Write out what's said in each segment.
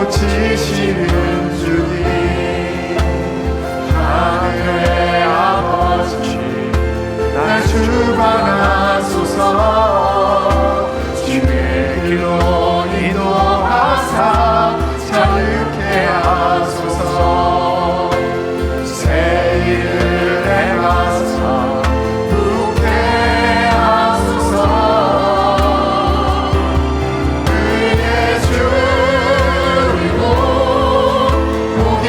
고치시는 주님 하늘의 아버지 날 주관하소서 주의 길로 인도하사 자유케 하소서 새 일을 행하사 부게 하소서 의의 주이고 복의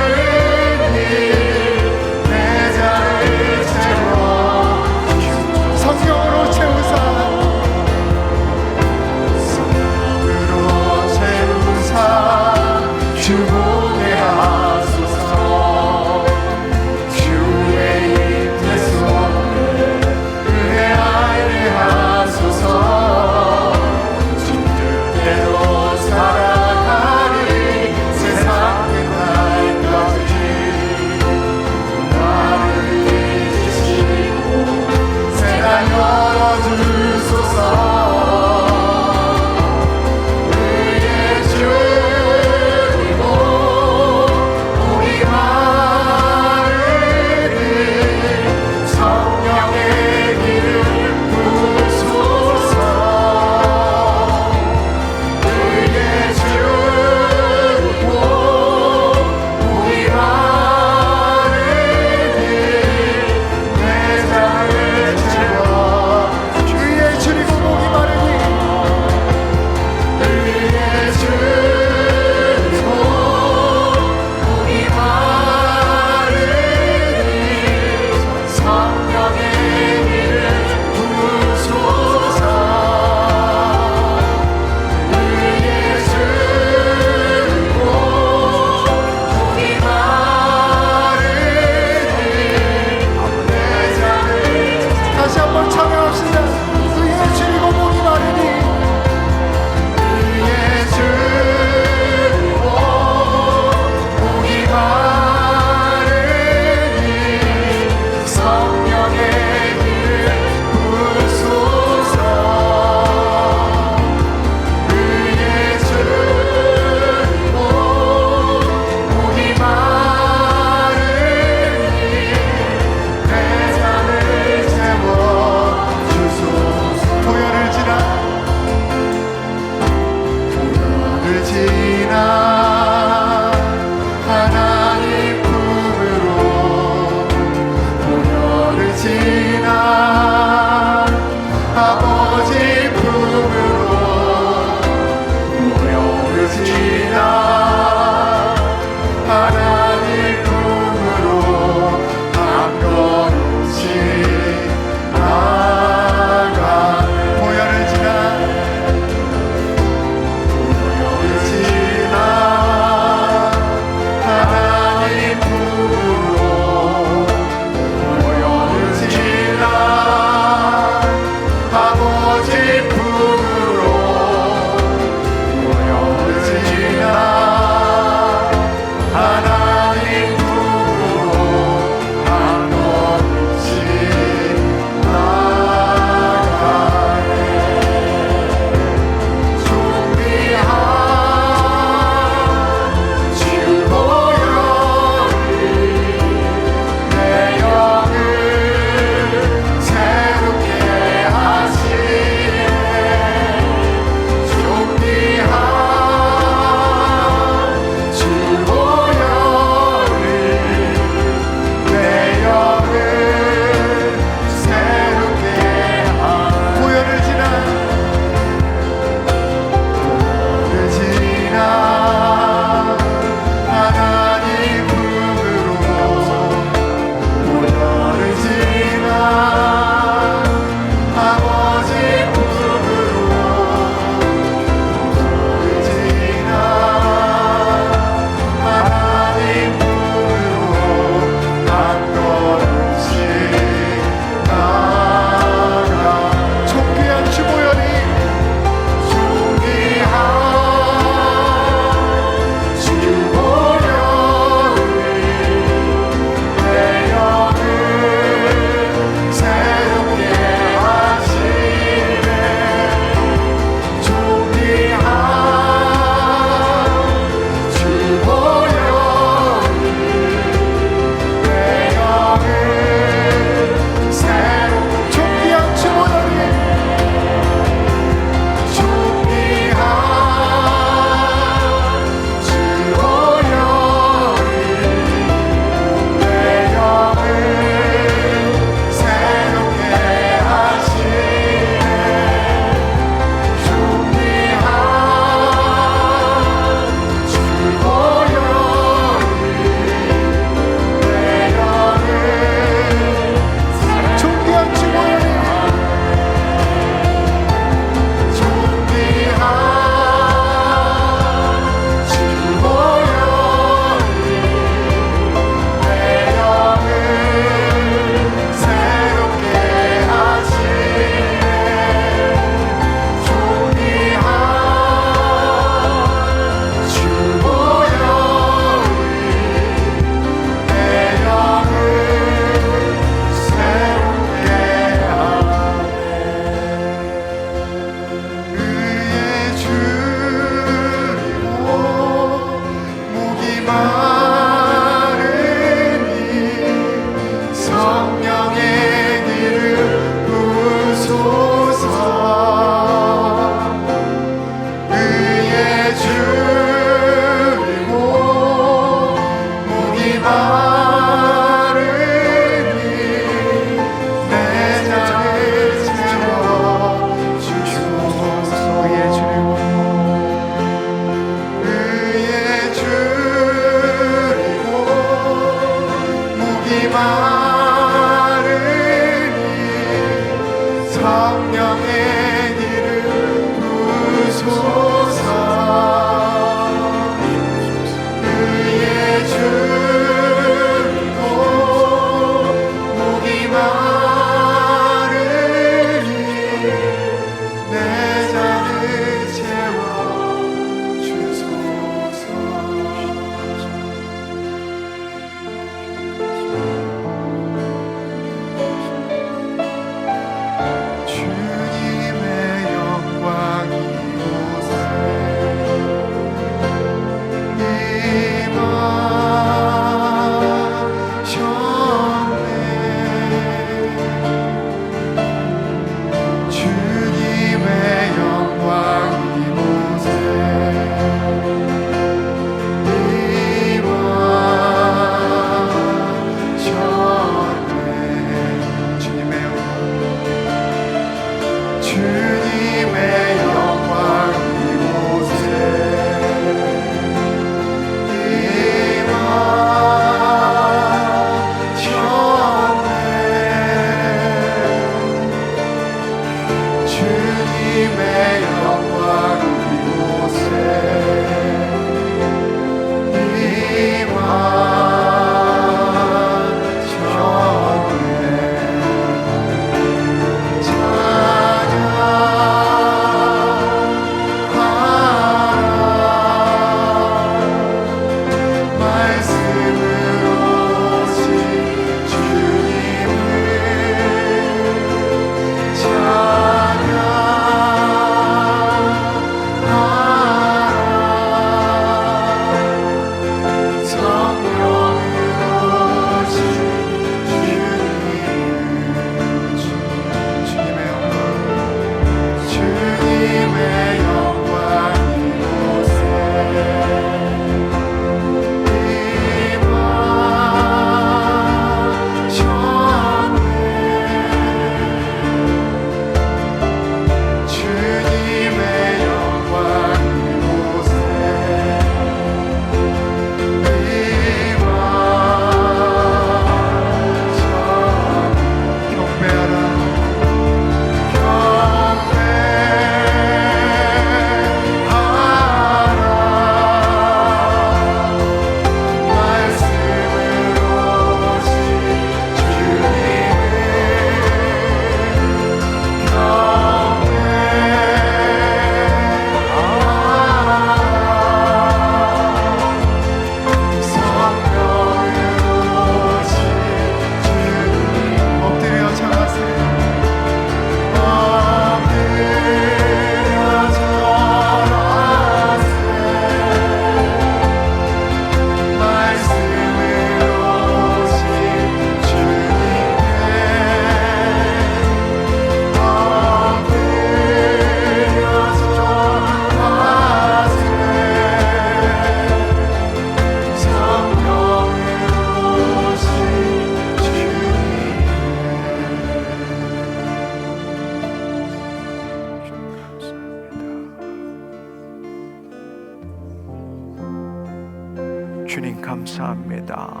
주님 감사합니다.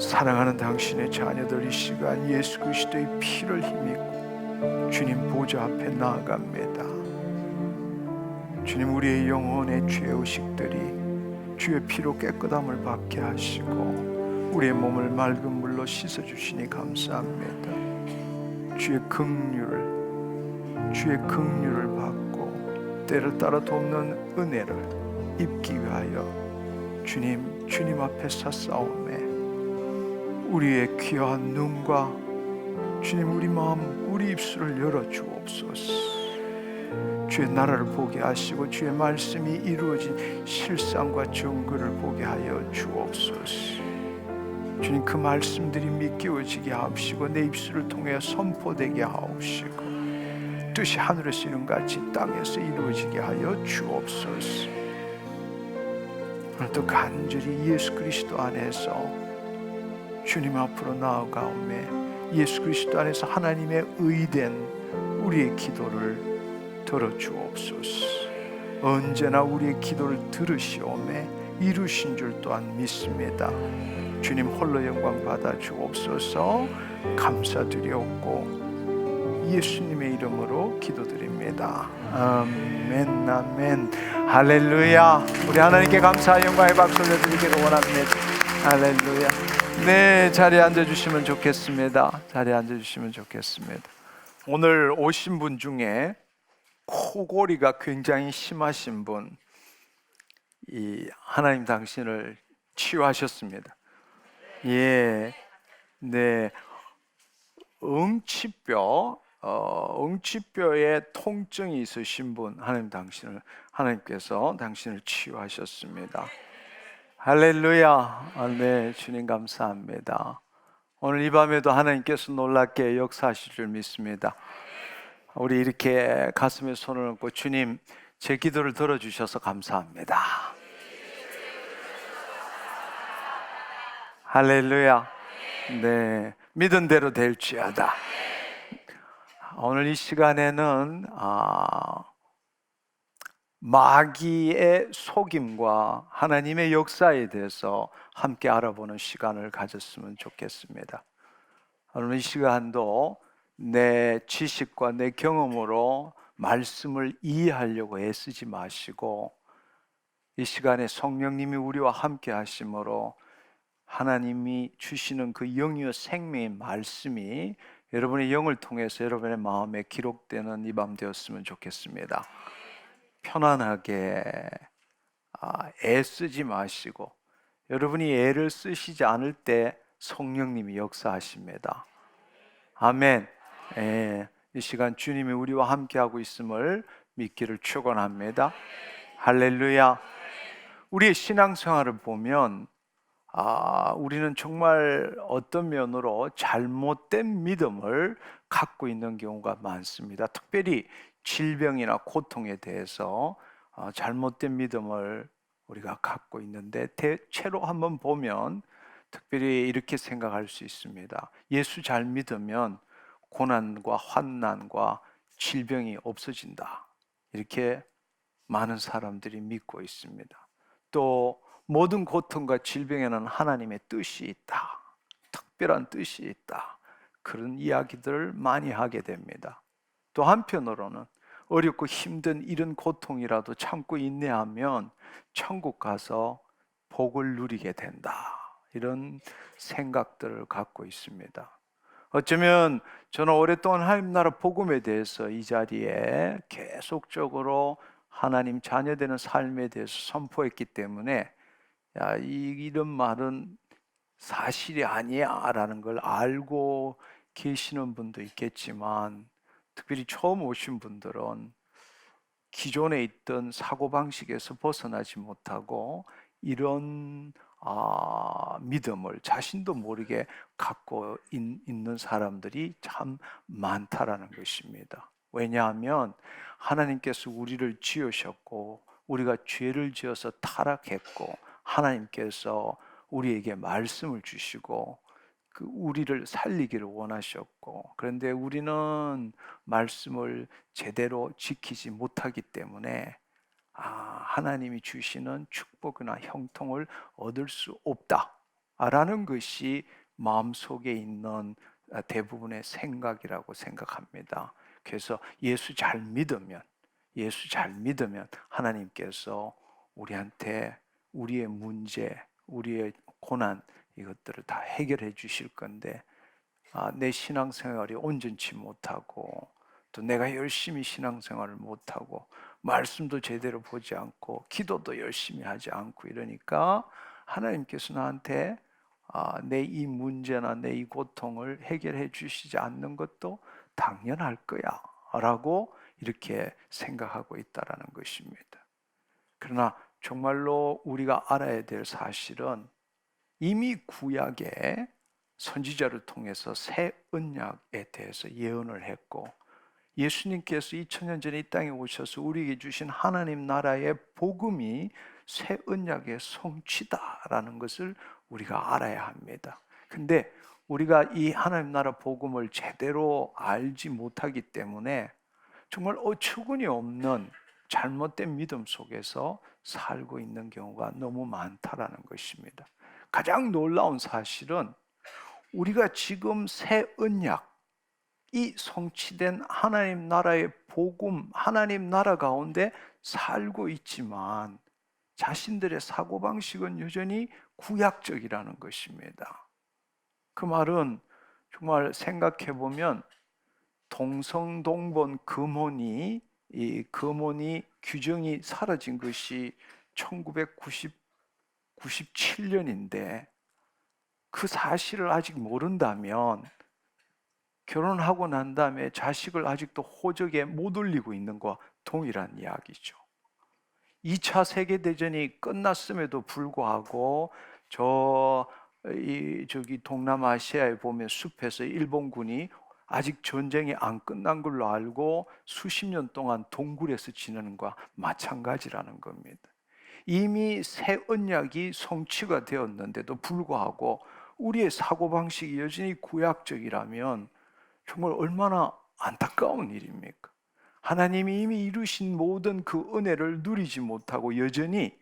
사랑하는 당신의 자녀들 이 시간 예수 그리스도의 피를 힘입고 주님 보좌 앞에 나아갑니다. 주님, 우리의 영혼의 죄의식들이 주의 피로 깨끗함을 받게 하시고 우리의 몸을 맑은 물로 씻어주시니 감사합니다. 주의 긍휼을 받고 때를 따라 돕는 은혜를 입기 위하여 주님 앞에 섰사오매 우리의 귀한 눈과 주님 우리 마음 우리 입술을 열어주옵소서. 주의 나라를 보게 하시고 주의 말씀이 이루어진 실상과 증거를 보게 하여 주옵소서. 주님, 그 말씀들이 믿겨지게 하옵시고 내 입술을 통해 선포되게 하옵시고 뜻이 하늘에서 이룬같이 땅에서 이루어지게 하여 주옵소서. 오늘도 간절히 예수 그리스도 안에서 주님 앞으로 나아가오매 예수 그리스도 안에서 하나님의 의된 우리의 기도를 들어주옵소서. 언제나 우리의 기도를 들으시오매 이루신 줄 또한 믿습니다. 주님 홀로 영광 받아 주옵소서. 감사드리옵고 예수님의 이름으로 기도드립니다. 아멘 아멘 할렐루야. 우리 하나님께 감사와 영광의 박수 올려드리기를 원합니다. 할렐루야. 네, 자리에 앉아주시면 좋겠습니다. 자리에 앉아주시면 좋겠습니다. 오늘 오신 분 중에 코골이가 굉장히 심하신 분, 하나님 당신을 치유하셨습니다. 예, 네, 응치뼈에 통증이 있으신 분, 하나님께서 당신을 치유하셨습니다. 할렐루야. 네, 주님 감사합니다. 오늘 이 밤에도 하나님께서 놀랍게 역사하실 줄 믿습니다. 우리 이렇게 가슴에 손을 얹고 주님, 제 기도를 들어주셔서 감사합니다. 할렐루야. 네, 믿은 대로 될지어다. 오늘 이 시간에는 마귀의 속임과 하나님의 역사에 대해서 함께 알아보는 시간을 가졌으면 좋겠습니다. 오늘 이 시간도 내 지식과 내 경험으로 말씀을 이해하려고 애쓰지 마시고 이 시간에 성령님이 우리와 함께 하심으로 하나님이 주시는 그 영이요 생명의 말씀이 여러분의 영을 통해서 여러분의 마음에 기록되는 이 밤 되었으면 좋겠습니다. 편안하게 애쓰지 마시고 여러분이 애를 쓰시지 않을 때 성령님이 역사하십니다. 아멘. 이 시간 주님이 우리와 함께하고 있음을 믿기를 축원합니다. 할렐루야. 우리의 신앙생활을 보면 우리는 정말 어떤 면으로 잘못된 믿음을 갖고 있는 경우가 많습니다. 특별히 질병이나 고통에 대해서 잘못된 믿음을 우리가 갖고 있는데 대체로 한번 보면 특별히 이렇게 생각할 수 있습니다. 예수 잘 믿으면 고난과 환난과 질병이 없어진다. 이렇게 많은 사람들이 믿고 있습니다. 또 모든 고통과 질병에는 하나님의 뜻이 있다. 특별한 뜻이 있다. 그런 이야기들을 많이 하게 됩니다. 또 한편으로는 어렵고 힘든 이런 고통이라도 참고 인내하면 천국 가서 복을 누리게 된다. 이런 생각들을 갖고 있습니다. 어쩌면 저는 오랫동안 하나님 나라 복음에 대해서 이 자리에 계속적으로 하나님 자녀되는 삶에 대해서 선포했기 때문에 이런 말은 사실이 아니야 라는 걸 알고 계시는 분도 있겠지만 특별히 처음 오신 분들은 기존에 있던 사고방식에서 벗어나지 못하고 이런 믿음을 자신도 모르게 갖고 있는 사람들이 참 많다라는 것입니다. 왜냐하면 하나님께서 우리를 지으셨고 우리가 죄를 지어서 타락했고 하나님께서 우리에게 말씀을 주시고 우리를 살리기를 원하셨고 그런데 우리는 말씀을 제대로 지키지 못하기 때문에 하나님이 주시는 축복이나 형통을 얻을 수 없다라는 것이 마음속에 있는 대부분의 생각이라고 생각합니다. 그래서 예수 잘 믿으면 하나님께서 우리한테 우리의 문제, 우리의 고난 이것들을 다 해결해 주실 건데, 내 신앙생활이 온전치 못하고 또 내가 열심히 신앙생활을 못하고 말씀도 제대로 보지 않고 기도도 열심히 하지 않고 이러니까 하나님께서 나한테 내 이 문제나 내 이 고통을 해결해 주시지 않는 것도 당연할 거야 라고 이렇게 생각하고 있다라는 것입니다. 그러나 정말로 우리가 알아야 될 사실은 이미 구약에 선지자를 통해서 새 언약에 대해서 예언을 했고, 예수님께서 2000년 전에 이 땅에 오셔서 우리에게 주신 하나님 나라의 복음이 새 언약의 성취다라는 것을 우리가 알아야 합니다. 근데 우리가 이 하나님 나라 복음을 제대로 알지 못하기 때문에 정말 어처구니 없는 잘못된 믿음 속에서 살고 있는 경우가 너무 많다라는 것입니다. 가장 놀라운 사실은 우리가 지금 새 언약이 성취된 하나님 나라의 복음, 하나님 나라 가운데 살고 있지만 자신들의 사고방식은 여전히 구약적이라는 것입니다. 그 말은 정말 생각해 보면 동성동본 이 금혼이 규정이 사라진 것이 1997년인데 그 사실을 아직 모른다면 결혼하고 난 다음에 자식을 아직도 호적에 못 올리고 있는 것과 동일한 이야기죠. 2차 세계대전이 끝났음에도 불구하고 저기 동남아시아에 보면 숲에서 일본군이 아직 전쟁이 안 끝난 걸로 알고 수십 년 동안 동굴에서 지내는 것과 마찬가지라는 겁니다. 이미 새 언약이 성취가 되었는데도 불구하고 우리의 사고방식이 여전히 구약적이라면 정말 얼마나 안타까운 일입니까? 하나님이 이미 이루신 모든 그 은혜를 누리지 못하고 여전히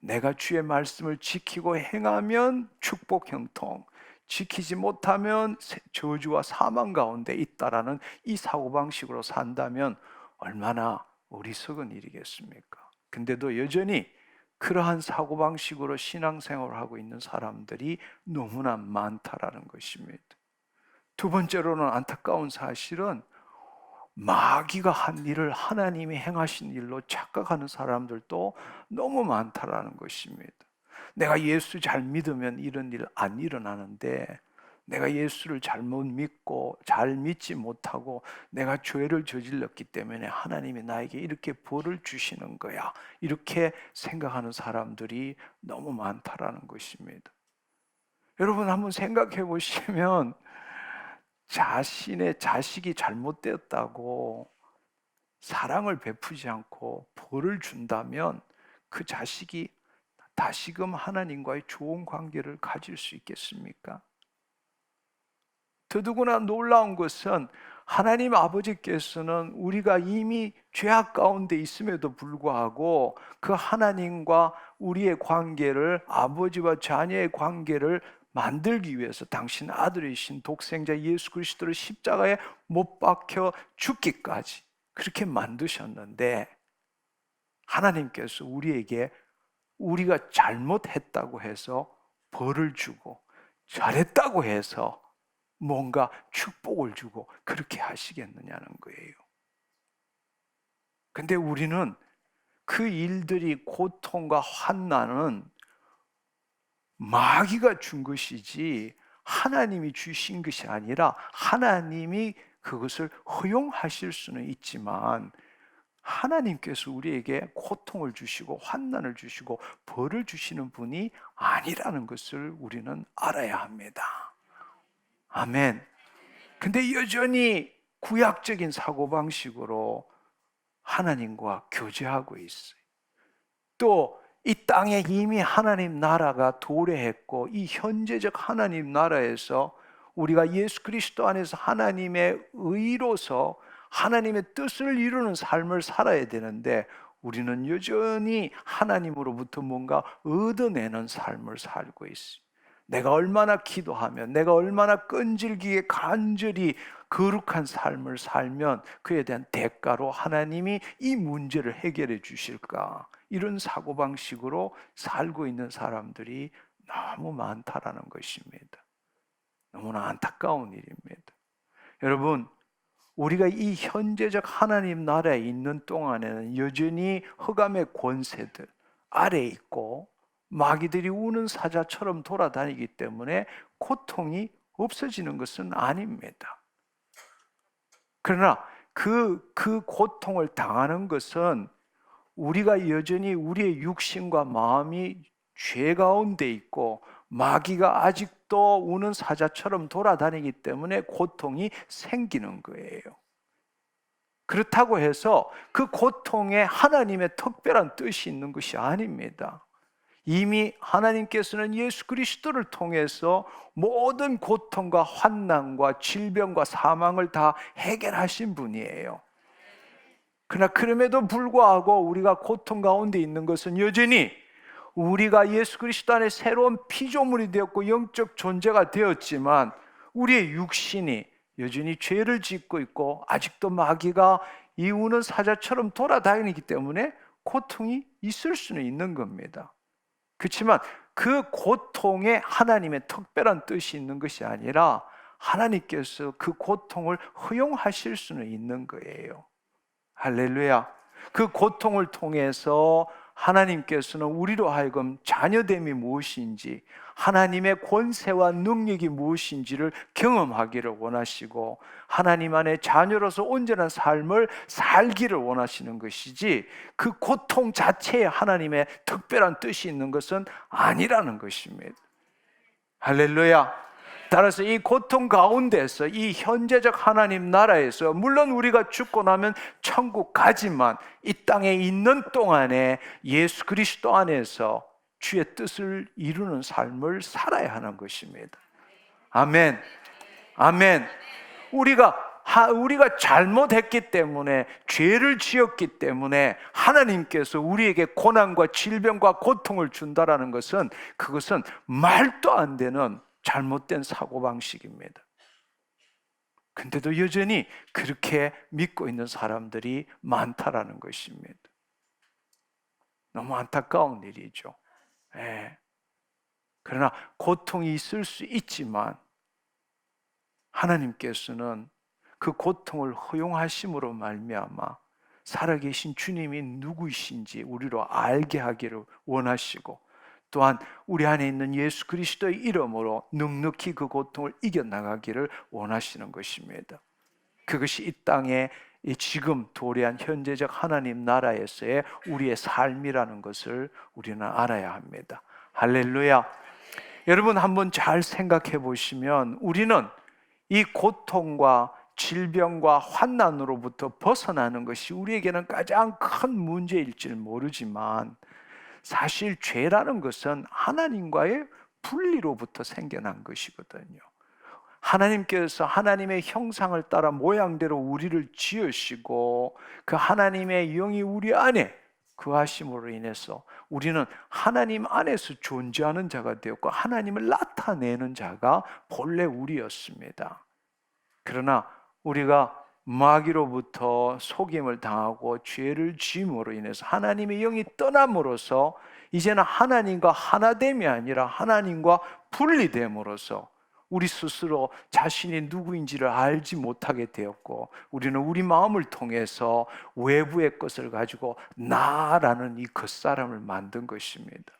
내가 주의 말씀을 지키고 행하면 축복 형통, 지키지 못하면 저주와 사망 가운데 있다라는 이 사고방식으로 산다면 얼마나 어리석은 일이겠습니까? 근데도 여전히 그러한 사고방식으로 신앙생활을 하고 있는 사람들이 너무나 많다라는 것입니다. 두 번째로는 안타까운 사실은 마귀가 한 일을 하나님이 행하신 일로 착각하는 사람들도 너무 많다라는 것입니다. 내가 예수 잘 믿으면 이런 일 안 일어나는데 내가 예수를 잘못 믿고 잘 믿지 못하고 내가 죄를 저질렀기 때문에 하나님이 나에게 이렇게 벌을 주시는 거야, 이렇게 생각하는 사람들이 너무 많다라는 것입니다. 여러분 한번 생각해 보시면 자신의 자식이 잘못되었다고 사랑을 베푸지 않고 벌을 준다면 그 자식이 다시금 하나님과의 좋은 관계를 가질 수 있겠습니까? 더더구나 놀라운 것은 하나님 아버지께서는 우리가 이미 죄악 가운데 있음에도 불구하고 그 하나님과 우리의 관계를, 아버지와 자녀의 관계를 만들기 위해서 당신 아들이신 독생자 예수 그리스도를 십자가에 못 박혀 죽기까지 그렇게 만드셨는데, 하나님께서 우리에게 우리가 잘못했다고 해서 벌을 주고 잘했다고 해서 뭔가 축복을 주고 그렇게 하시겠느냐는 거예요. 근데 우리는 그 일들이, 고통과 환난은 마귀가 준 것이지 하나님이 주신 것이 아니라, 하나님이 그것을 허용하실 수는 있지만 하나님께서 우리에게 고통을 주시고 환난을 주시고 벌을 주시는 분이 아니라는 것을 우리는 알아야 합니다. 아멘. 근데 여전히 구약적인 사고방식으로 하나님과 교제하고 있어요. 또 이 땅에 이미 하나님 나라가 도래했고, 이 현재적 하나님 나라에서 우리가 예수 그리스도 안에서 하나님의 의로서 하나님의 뜻을 이루는 삶을 살아야 되는데 우리는 여전히 하나님으로부터 뭔가 얻어내는 삶을 살고 있어요. 내가 얼마나 기도하면, 내가 얼마나 끈질기게 간절히 거룩한 삶을 살면 그에 대한 대가로 하나님이 이 문제를 해결해 주실까? 이런 사고방식으로 살고 있는 사람들이 너무 많다라는 것입니다. 너무나 안타까운 일입니다. 여러분, 우리가 이 현재적 하나님 나라에 있는 동안에는 여전히 흑암의 권세들 아래에 있고 마귀들이 우는 사자처럼 돌아다니기 때문에 고통이 없어지는 것은 아닙니다. 그러나 그 고통을 당하는 것은 우리가 여전히 우리의 육신과 마음이 죄 가운데 있고 마귀가 아직도 우는 사자처럼 돌아다니기 때문에 고통이 생기는 거예요. 그렇다고 해서 그 고통에 하나님의 특별한 뜻이 있는 것이 아닙니다. 이미 하나님께서는 예수 그리스도를 통해서 모든 고통과 환난과 질병과 사망을 다 해결하신 분이에요. 그러나 그럼에도 불구하고 우리가 고통 가운데 있는 것은 여전히 우리가 예수 그리스도 안에 새로운 피조물이 되었고 영적 존재가 되었지만 우리의 육신이 여전히 죄를 짓고 있고 아직도 마귀가 이우는 사자처럼 돌아다니기 때문에 고통이 있을 수는 있는 겁니다. 그렇지만 그 고통에 하나님의 특별한 뜻이 있는 것이 아니라 하나님께서 그 고통을 허용하실 수는 있는 거예요. 할렐루야. 그 고통을 통해서 하나님께서는 우리로 하여금 자녀됨이 무엇인지, 하나님의 권세와 능력이 무엇인지를 경험하기를 원하시고 하나님 안에 자녀로서 온전한 삶을 살기를 원하시는 것이지 그 고통 자체에 하나님의 특별한 뜻이 있는 것은 아니라는 것입니다. 할렐루야. 따라서 이 고통 가운데서 이 현재적 하나님 나라에서 물론 우리가 죽고 나면 천국 가지만 이 땅에 있는 동안에 예수 그리스도 안에서 주의 뜻을 이루는 삶을 살아야 하는 것입니다. 아멘. 아멘. 우리가 잘못했기 때문에 죄를 지었기 때문에 하나님께서 우리에게 고난과 질병과 고통을 준다라는 것은 그것은 말도 안 되는 잘못된 사고방식입니다. 근데도 여전히 그렇게 믿고 있는 사람들이 많다라는 것입니다. 너무 안타까운 일이죠. 예. 그러나 고통이 있을 수 있지만 하나님께서는 그 고통을 허용하심으로 말미암아 살아계신 주님이 누구이신지 우리로 알게 하기를 원하시고 또한 우리 안에 있는 예수 그리스도의 이름으로 넉넉히 그 고통을 이겨나가기를 원하시는 것입니다. 그것이 이 땅에 지금 도래한 현재적 하나님 나라에서의 우리의 삶이라는 것을 우리는 알아야 합니다. 할렐루야. 여러분 한번 잘 생각해 보시면 우리는 이 고통과 질병과 환난으로부터 벗어나는 것이 우리에게는 가장 큰 문제일지 모르지만 사실 죄라는 것은 하나님과의 분리로부터 생겨난 것이거든요. 하나님께서 하나님의 형상을 따라 모양대로 우리를 지으시고 그 하나님의 영이 우리 안에 거하심으로 인해서 우리는 하나님 안에서 존재하는 자가 되었고 하나님을 나타내는 자가 본래 우리였습니다. 그러나 우리가 마귀로부터 속임을 당하고 죄를 지음으로 인해서 하나님의 영이 떠남으로써 이제는 하나님과 하나됨이 아니라 하나님과 분리됨으로써 우리 스스로 자신이 누구인지를 알지 못하게 되었고 우리는 우리 마음을 통해서 외부의 것을 가지고 나라는 이 겉사람을 만든 것입니다.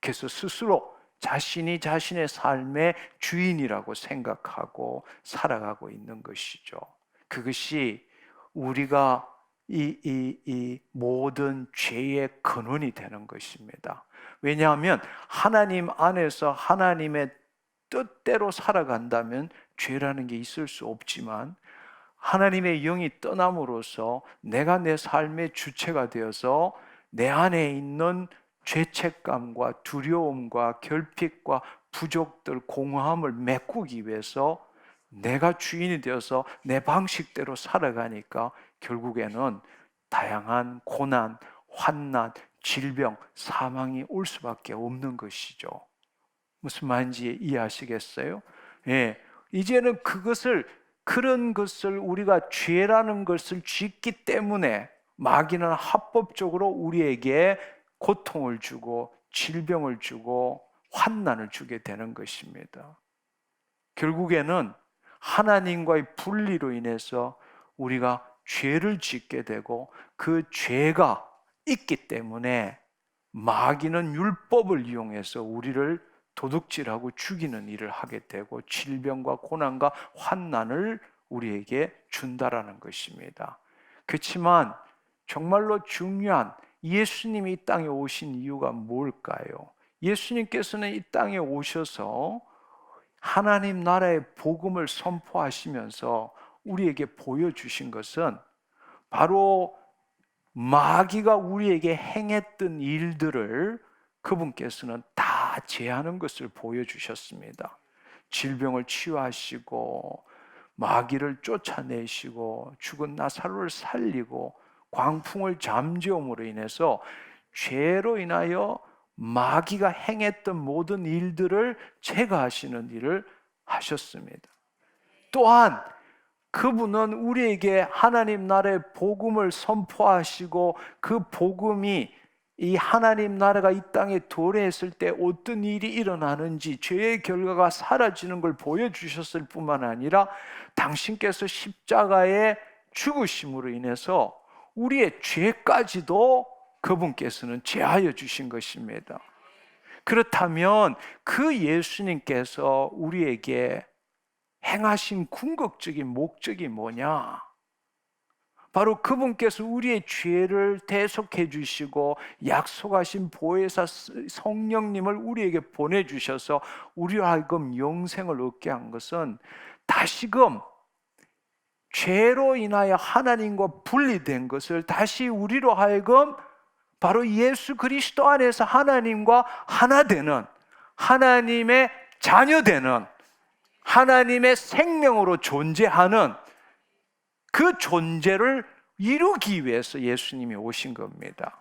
그래서 스스로 자신이 자신의 삶의 주인이라고 생각하고 살아가고 있는 것이죠. 그것이 우리가 이 모든 죄의 근원이 되는 것입니다. 왜냐하면 하나님 안에서 하나님의 뜻대로 살아간다면 죄라는 게 있을 수 없지만 하나님의 영이 떠남으로써 내가 내 삶의 주체가 되어서 내 안에 있는 죄책감과 두려움과 결핍과 부족들, 공허함을 메꾸기 위해서 내가 주인이 되어서 내 방식대로 살아가니까 결국에는 다양한 고난, 환난, 질병, 사망이 올 수밖에 없는 것이죠. 무슨 말인지 이해하시겠어요? 예, 이제는 그런 것을 우리가 죄라는 것을 짓기 때문에 마귀는 합법적으로 우리에게 고통을 주고 질병을 주고 환난을 주게 되는 것입니다. 결국에는 하나님과의 분리로 인해서 우리가 죄를 짓게 되고 그 죄가 있기 때문에 마귀는 율법을 이용해서 우리를 도둑질하고 죽이는 일을 하게 되고 질병과 고난과 환난을 우리에게 준다라는 것입니다. 그렇지만 정말로 중요한 예수님이 이 땅에 오신 이유가 뭘까요? 예수님께서는 이 땅에 오셔서 하나님 나라의 복음을 선포하시면서 우리에게 보여주신 것은 바로 마귀가 우리에게 행했던 일들을 그분께서는 다 제하는 것을 보여주셨습니다. 질병을 치유하시고 마귀를 쫓아내시고 죽은 나사로를 살리고 광풍을 잠재움으로 인해서 죄로 인하여 마귀가 행했던 모든 일들을 제거하시는 일을 하셨습니다. 또한 그분은 우리에게 하나님 나라의 복음을 선포하시고 그 복음이 이 하나님 나라가 이 땅에 도래했을 때 어떤 일이 일어나는지 죄의 결과가 사라지는 걸 보여주셨을 뿐만 아니라 당신께서 십자가에 죽으심으로 인해서 우리의 죄까지도 그분께서는 제하여 주신 것입니다. 그렇다면 그 예수님께서 우리에게 행하신 궁극적인 목적이 뭐냐? 바로 그분께서 우리의 죄를 대속해 주시고 약속하신 보혜사 성령님을 우리에게 보내주셔서 우리로 하여금 영생을 얻게 한 것은 다시금 죄로 인하여 하나님과 분리된 것을 다시 우리로 하여금 바로 예수 그리스도 안에서 하나님과 하나 되는, 하나님의 자녀 되는, 하나님의 생명으로 존재하는 그 존재를 이루기 위해서 예수님이 오신 겁니다.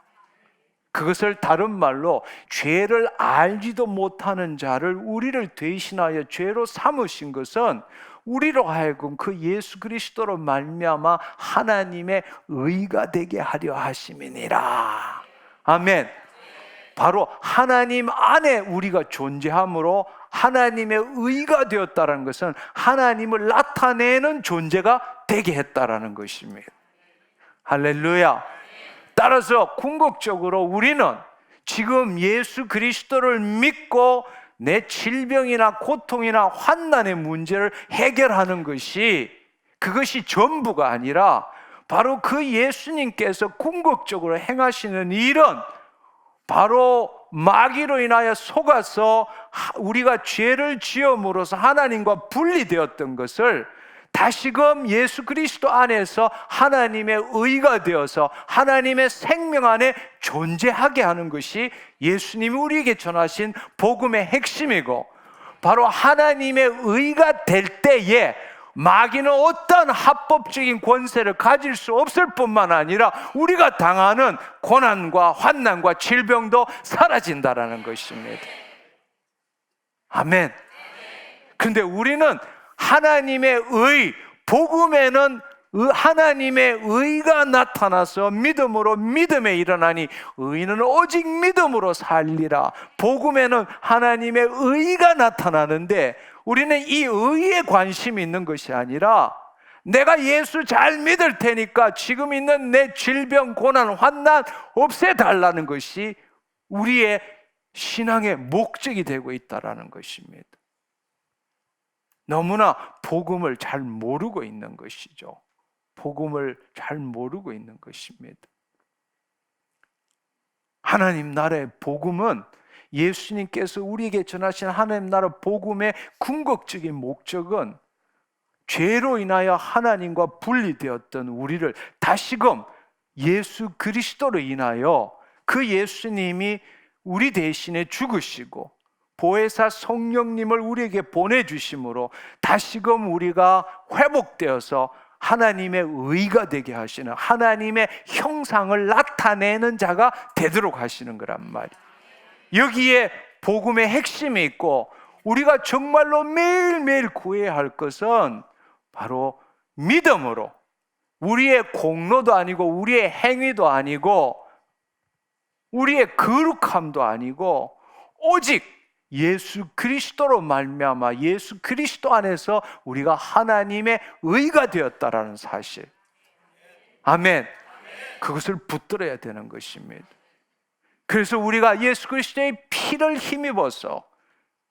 그것을 다른 말로 죄를 알지도 못하는 자를 우리를 대신하여 죄로 삼으신 것은 우리로 하여금 그 예수 그리스도로 말미암아 하나님의 의가 되게 하려 하심이니라. 아멘. 바로 하나님 안에 우리가 존재함으로 하나님의 의가 되었다는 것은 하나님을 나타내는 존재가 되게 했다라는 것입니다. 할렐루야. 따라서 궁극적으로 우리는 지금 예수 그리스도를 믿고 내 질병이나 고통이나 환난의 문제를 해결하는 그것이 전부가 아니라 바로 그 예수님께서 궁극적으로 행하시는 일은 바로 마귀로 인하여 속아서 우리가 죄를 지음으로써 하나님과 분리되었던 것을 다시금 예수 그리스도 안에서 하나님의 의가 되어서 하나님의 생명 안에 존재하게 하는 것이 예수님이 우리에게 전하신 복음의 핵심이고, 바로 하나님의 의가 될 때에 마귀는 어떤 합법적인 권세를 가질 수 없을 뿐만 아니라 우리가 당하는 고난과 환난과 질병도 사라진다라는 것입니다. 아멘. 그런데 우리는 하나님의 의, 복음에는 하나님의 의가 나타나서 믿음으로 믿음에 일어나니 의는 오직 믿음으로 살리라. 복음에는 하나님의 의가 나타나는데 우리는 이 의에 관심이 있는 것이 아니라 내가 예수 잘 믿을 테니까 지금 있는 내 질병, 고난, 환난 없애달라는 것이 우리의 신앙의 목적이 되고 있다는 것입니다. 너무나 복음을 잘 모르고 있는 것이죠. 복음을 잘 모르고 있는 것입니다. 하나님 나라의 복음은 예수님께서 우리에게 전하신 하나님 나라 복음의 궁극적인 목적은 죄로 인하여 하나님과 분리되었던 우리를 다시금 예수 그리스도로 인하여 그 예수님이 우리 대신에 죽으시고 보혜사 성령님을 우리에게 보내주심으로 다시금 우리가 회복되어서 하나님의 의가 되게 하시는, 하나님의 형상을 나타내는 자가 되도록 하시는 거란 말이에요. 여기에 복음의 핵심이 있고, 우리가 정말로 매일매일 구해야 할 것은 바로 믿음으로, 우리의 공로도 아니고 우리의 행위도 아니고 우리의 거룩함도 아니고 오직 예수 그리스도로 말미암아 예수 그리스도 안에서 우리가 하나님의 의가 되었다라는 사실. 아멘. 그것을 붙들어야 되는 것입니다. 그래서 우리가 예수 그리스도의 피를 힘입어서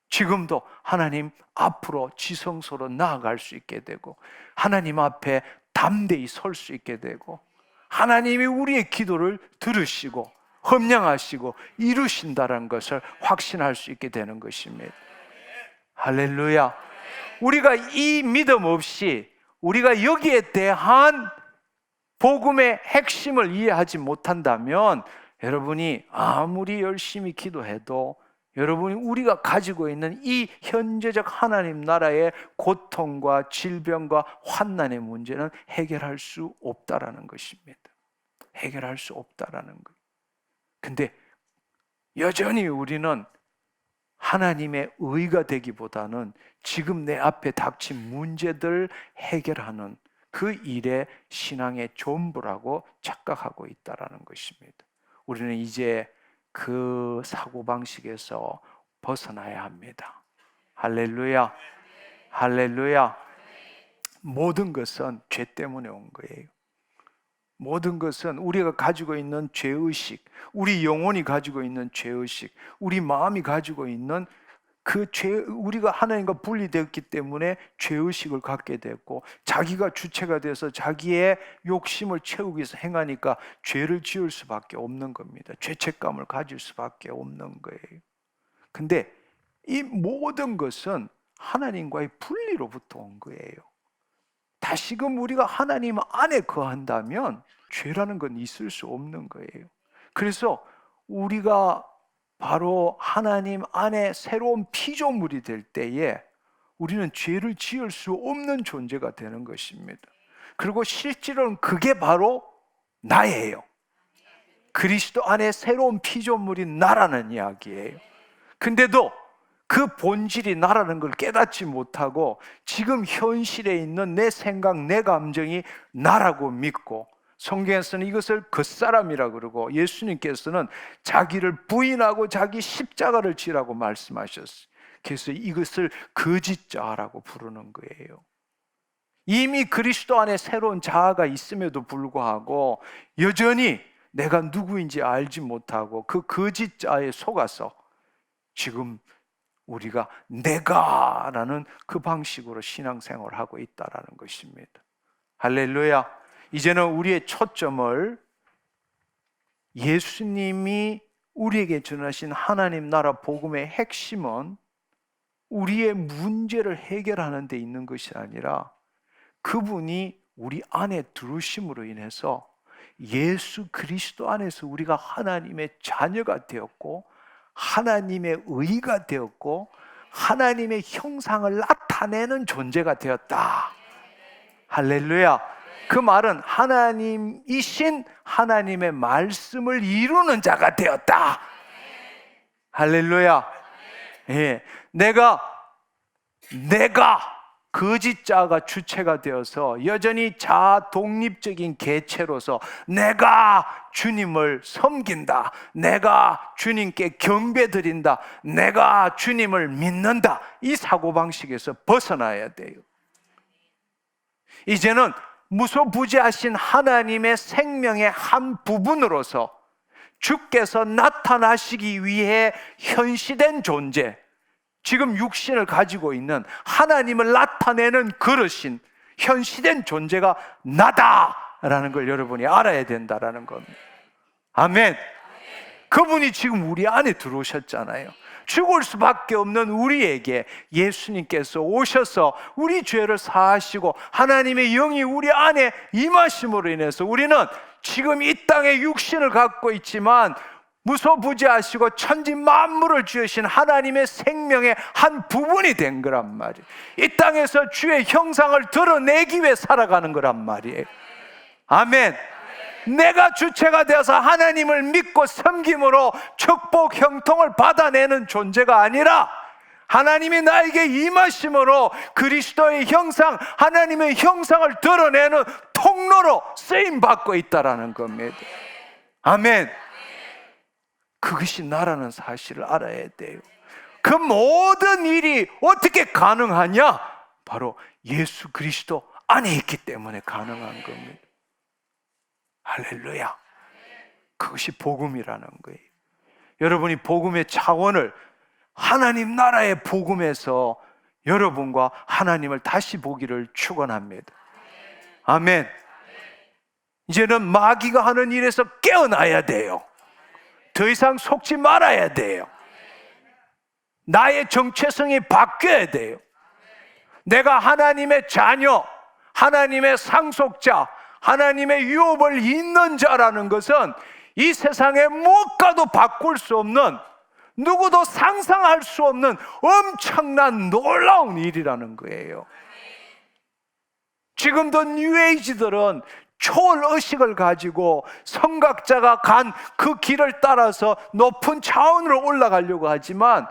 지금도 하나님 앞으로 지성소로 나아갈 수 있게 되고, 하나님 앞에 담대히 설 수 있게 되고, 하나님이 우리의 기도를 들으시고 험령하시고 이루신다는 것을 확신할 수 있게 되는 것입니다. 할렐루야. 우리가 이 믿음 없이 우리가 여기에 대한 복음의 핵심을 이해하지 못한다면, 여러분이 아무리 열심히 기도해도 여러분이 우리가 가지고 있는 이 현재적 하나님 나라의 고통과 질병과 환난의 문제는 해결할 수 없다라는 것입니다. 해결할 수 없다라는 거예요. 근데 여전히 우리는 하나님의 의가 되기보다는 지금 내 앞에 닥친 문제들 해결하는 그 일에 신앙의 전부라고 착각하고 있다라는 것입니다. 우리는 이제 그 사고방식에서 벗어나야 합니다. 할렐루야. 할렐루야. 모든 것은 죄 때문에 온 거예요. 모든 것은 우리가 가지고 있는 죄의식, 우리 영혼이 가지고 있는 죄의식, 우리 마음이 가지고 있는 그 죄, 우리가 하나님과 분리되었기 때문에 죄의식을 갖게 됐고, 자기가 주체가 돼서 자기의 욕심을 채우기 위해서 행하니까 죄를 지을 수밖에 없는 겁니다. 죄책감을 가질 수밖에 없는 거예요. 근데 이 모든 것은 하나님과의 분리로부터 온 거예요. 다시금 우리가 하나님 안에 거한다면 죄라는 건 있을 수 없는 거예요. 그래서 우리가 바로 하나님 안에 새로운 피조물이 될 때에 우리는 죄를 지을 수 없는 존재가 되는 것입니다. 그리고 실제로는 그게 바로 나예요. 그리스도 안에 새로운 피조물이 나라는 이야기예요. 근데도 그 본질이 나라는 걸 깨닫지 못하고 지금 현실에 있는 내 생각, 내 감정이 나라고 믿고, 성경에서는 이것을 겉사람이라고 그러고 예수님께서는 자기를 부인하고 자기 십자가를 지라고 말씀하셨어요. 그래서 이것을 거짓자라고 부르는 거예요. 이미 그리스도 안에 새로운 자아가 있음에도 불구하고 여전히 내가 누구인지 알지 못하고 그 거짓자에 속아서 지금 우리가 내가라는 그 방식으로 신앙생활을 하고 있다는 것입니다. 할렐루야. 이제는 우리의 초점을 예수님이 우리에게 전하신 하나님 나라 복음의 핵심은 우리의 문제를 해결하는 데 있는 것이 아니라 그분이 우리 안에 들어오심으로 인해서 예수 그리스도 안에서 우리가 하나님의 자녀가 되었고 하나님의 의가 되었고 하나님의 형상을 나타내는 존재가 되었다. 할렐루야. 그 말은 하나님이신 하나님의 말씀을 이루는 자가 되었다. 할렐루야. 예, 내가 거짓자가 주체가 되어서 여전히 자아 독립적인 개체로서 내가 주님을 섬긴다, 내가 주님께 경배드린다, 내가 주님을 믿는다, 이 사고방식에서 벗어나야 돼요. 이제는 무소부지하신 하나님의 생명의 한 부분으로서 주께서 나타나시기 위해 현시된 존재, 지금 육신을 가지고 있는 하나님을 나타내는 그릇인 현시된 존재가 나다라는 걸 여러분이 알아야 된다라는 겁니다. 아멘. 그분이 지금 우리 안에 들어오셨잖아요. 죽을 수밖에 없는 우리에게 예수님께서 오셔서 우리 죄를 사하시고 하나님의 영이 우리 안에 임하심으로 인해서 우리는 지금 이 땅에 육신을 갖고 있지만 무소부지하시고 천지 만물을 지으신 하나님의 생명의 한 부분이 된 거란 말이에요. 이 땅에서 주의 형상을 드러내기 위해 살아가는 거란 말이에요. 아멘. 내가 주체가 되어서 하나님을 믿고 섬김으로 축복 형통을 받아내는 존재가 아니라 하나님이 나에게 임하심으로 그리스도의 형상, 하나님의 형상을 드러내는 통로로 쓰임받고 있다라는 겁니다. 아멘. 그것이 나라는 사실을 알아야 돼요. 그 모든 일이 어떻게 가능하냐? 바로 예수 그리스도 안에 있기 때문에 가능한 겁니다. 할렐루야. 그것이 복음이라는 거예요. 여러분이 복음의 차원을 하나님 나라의 복음에서 여러분과 하나님을 다시 보기를 축원합니다. 아멘. 이제는 마귀가 하는 일에서 깨어나야 돼요. 더 이상 속지 말아야 돼요. 나의 정체성이 바뀌어야 돼요. 내가 하나님의 자녀, 하나님의 상속자, 하나님의 유업을 잇는 자라는 것은 이 세상에 무엇과도 바꿀 수 없는, 누구도 상상할 수 없는 엄청난 놀라운 일이라는 거예요. 지금도 뉴에이지들은 초월 의식을 가지고 성각자가 간 그 길을 따라서 높은 차원으로 올라가려고 하지만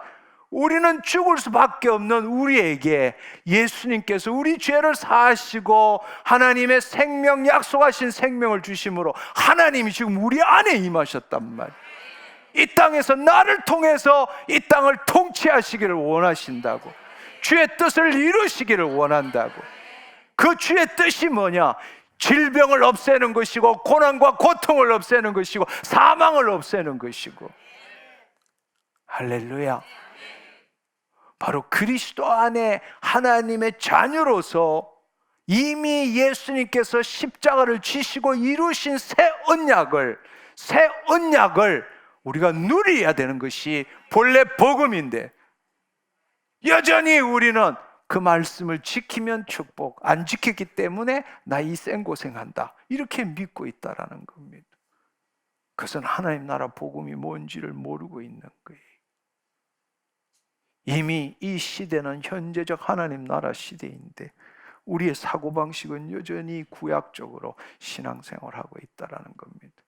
우리는 죽을 수밖에 없는 우리에게 예수님께서 우리 죄를 사하시고 하나님의 생명, 약속하신 생명을 주심으로 하나님이 지금 우리 안에 임하셨단 말이에요. 이 땅에서 나를 통해서 이 땅을 통치하시기를 원하신다고, 주의 뜻을 이루시기를 원한다고. 그 주의 뜻이 뭐냐? 질병을 없애는 것이고, 고난과 고통을 없애는 것이고, 사망을 없애는 것이고. 할렐루야. 바로 그리스도 안에 하나님의 자녀로서 이미 예수님께서 십자가를 지시고 이루신 새 언약을 우리가 누려야 되는 것이 본래 복음인데, 여전히 우리는 그 말씀을 지키면 축복, 안 지켰기 때문에 나 이 생고생한다, 이렇게 믿고 있다라는 겁니다. 그것은 하나님 나라 복음이 뭔지를 모르고 있는 거예요. 이미 이 시대는 현재적 하나님 나라 시대인데 우리의 사고방식은 여전히 구약적으로 신앙생활하고 있다는 겁니다.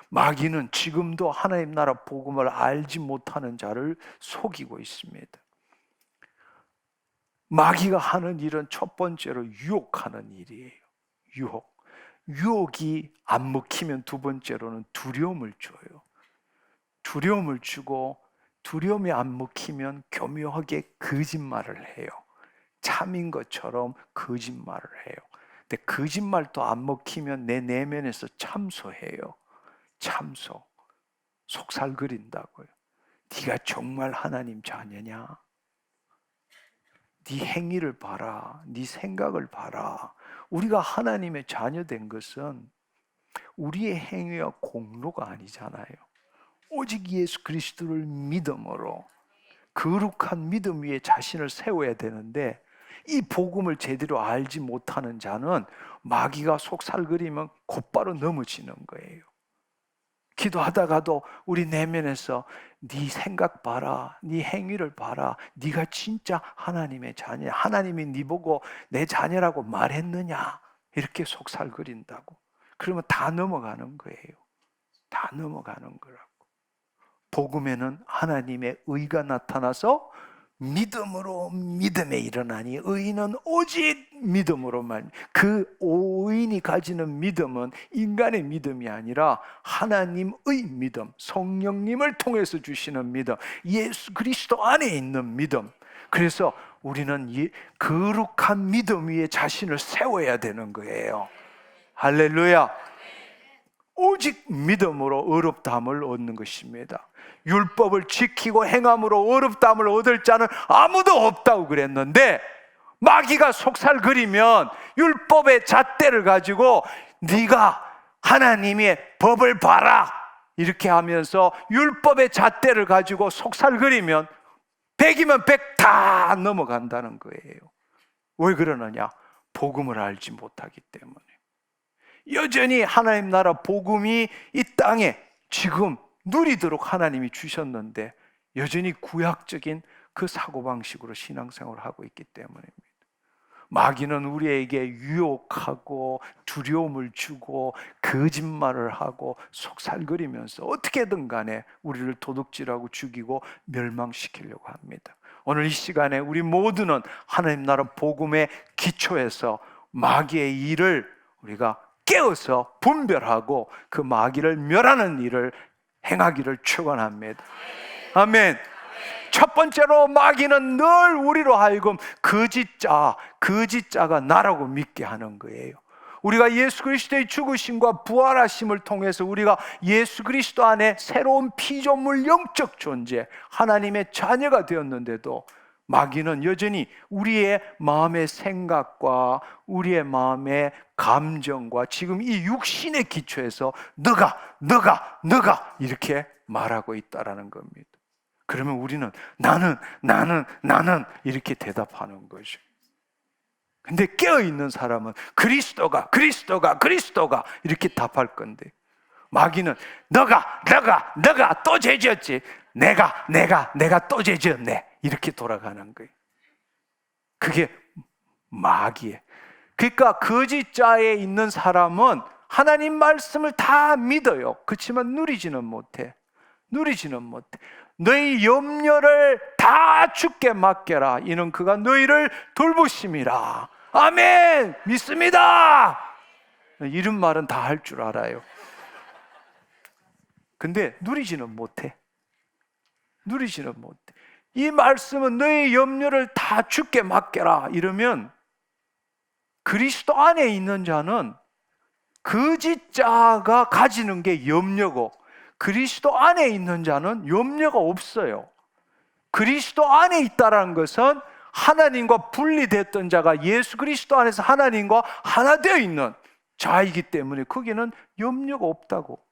마귀는 지금도 하나님 나라 복음을 알지 못하는 자를 속이고 있습니다. 마귀가 하는 일은 첫 번째로 유혹하는 일이에요. 유혹이 안 먹히면 두 번째로는 두려움을 줘요. 두려움을 주고, 두려움이 안 먹히면 교묘하게 거짓말을 해요. 참인 것처럼 거짓말을 해요. 근데 거짓말도 안 먹히면 내 내면에서 참소해요. 참소. 속살거린다고요. 네가 정말 하나님 자녀냐? 네 행위를 봐라. 네 생각을 봐라. 우리가 하나님의 자녀 된 것은 우리의 행위와 공로가 아니잖아요. 오직 예수 그리스도를 믿음으로 거룩한 믿음 위에 자신을 세워야 되는데, 이 복음을 제대로 알지 못하는 자는 마귀가 속살거리면 곧바로 넘어지는 거예요. 기도하다가도 우리 내면에서 네 생각 봐라, 네 행위를 봐라, 네가 진짜 하나님의 자녀야, 하나님이 네 보고 내 자녀라고 말했느냐, 이렇게 속살거린다고. 그러면 다 넘어가는 거예요. 다 넘어가는 거라고. 복음에는 하나님의 의가 나타나서 믿음으로 믿음에 일어나니 의인은 오직 믿음으로만. 그 의인이 가지는 믿음은 인간의 믿음이 아니라 하나님의 믿음, 성령님을 통해서 주시는 믿음, 예수 그리스도 안에 있는 믿음. 그래서 우리는 이 거룩한 믿음 위에 자신을 세워야 되는 거예요. 할렐루야. 오직 믿음으로 의롭다함을 얻는 것입니다. 율법을 지키고 행함으로 의롭다함을 얻을 자는 아무도 없다고 그랬는데, 마귀가 속살거리면 율법의 잣대를 가지고 네가 하나님의 법을 봐라 이렇게 하면서 율법의 잣대를 가지고 속살거리면 100이면 100 다 넘어간다는 거예요. 왜 그러느냐? 복음을 알지 못하기 때문에. 여전히 하나님 나라 복음이 이 땅에 지금 누리도록 하나님이 주셨는데 여전히 구약적인 그 사고방식으로 신앙생활을 하고 있기 때문입니다. 마귀는 우리에게 유혹하고 두려움을 주고 거짓말을 하고 속살거리면서 어떻게든 간에 우리를 도둑질하고 죽이고 멸망시키려고 합니다. 오늘 이 시간에 우리 모두는 하나님 나라 복음의 기초에서 마귀의 일을 우리가 깨어서 분별하고 그 마귀를 멸하는 일을 행하기를 축원합니다. 아멘. 첫 번째로 마귀는 늘 우리로 하여금 거짓자가 나라고 믿게 하는 거예요. 우리가 예수 그리스도의 죽으심과 부활하심을 통해서 우리가 예수 그리스도 안에 새로운 피조물 영적 존재, 하나님의 자녀가 되었는데도 마귀는 여전히 우리의 마음의 생각과 우리의 마음의 감정과 지금 이 육신의 기초에서 너가 이렇게 말하고 있다라는 겁니다. 그러면 우리는 나는 이렇게 대답하는 거죠. 근데 깨어있는 사람은 그리스도가 이렇게 답할 건데, 마귀는 너가 또 죄지었지, 내가 또 죄지었네, 이렇게 돌아가는 거예요. 그게 마귀예요. 그러니까 거짓자에 있는 사람은 하나님 말씀을 다 믿어요. 그렇지만 누리지는 못해. 너희 염려를 다 주께 맡겨라. 이는 그가 너희를 돌보심이라. 아멘. 믿습니다. 이런 말은 다 할 줄 알아요. 근데 누리지는 못해. 이 말씀은 너희 염려를 다 주께 맡겨라 이러면 그리스도 안에 있는 자는 거짓자가 가지는 게 염려고, 그리스도 안에 있는 자는 염려가 없어요. 그리스도 안에 있다는 것은 하나님과 분리됐던 자가 예수 그리스도 안에서 하나님과 하나 되어 있는 자이기 때문에 거기는 염려가 없다고.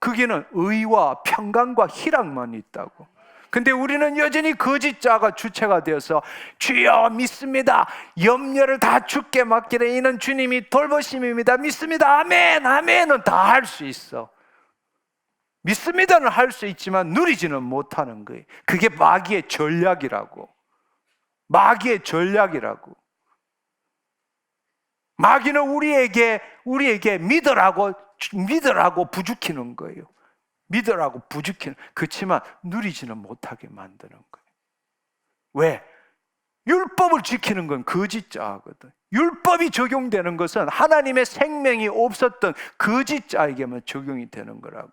거기는 의와 평강과 희락만 있다고. 근데 우리는 여전히 거짓자가 주체가 되어서 주여 믿습니다, 염려를 다 주께 맡기래, 이는 주님이 돌보심입니다, 믿습니다, 아멘은 다 할 수 있어. 믿습니다는 할 수 있지만 누리지는 못하는 거예요. 그게 마귀의 전략이라고. 마귀는 우리에게 믿으라고 부추기는 거예요. 그렇지만 누리지는 못하게 만드는 거예요. 왜? 율법을 지키는 건 거짓자거든. 율법이 적용되는 것은 하나님의 생명이 없었던 거짓자에게만 적용이 되는 거라고.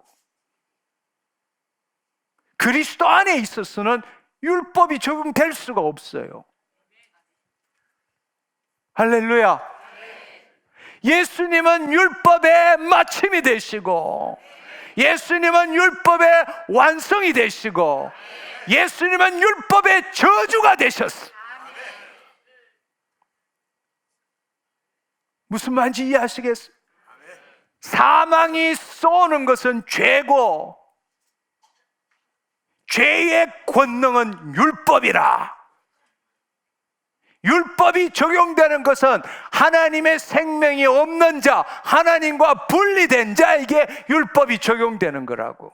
그리스도 안에 있어서는 율법이 적용될 수가 없어요. 할렐루야. 예수님은 율법의 마침이 되시고, 예수님은 율법의 완성이 되시고, 예수님은 율법의 저주가 되셨어. 무슨 말인지 이해하시겠어요? 사망이 쏘는 것은 죄고 죄의 권능은 율법이라. 율법이 적용되는 것은 하나님의 생명이 없는 자, 하나님과 분리된 자에게 율법이 적용되는 거라고.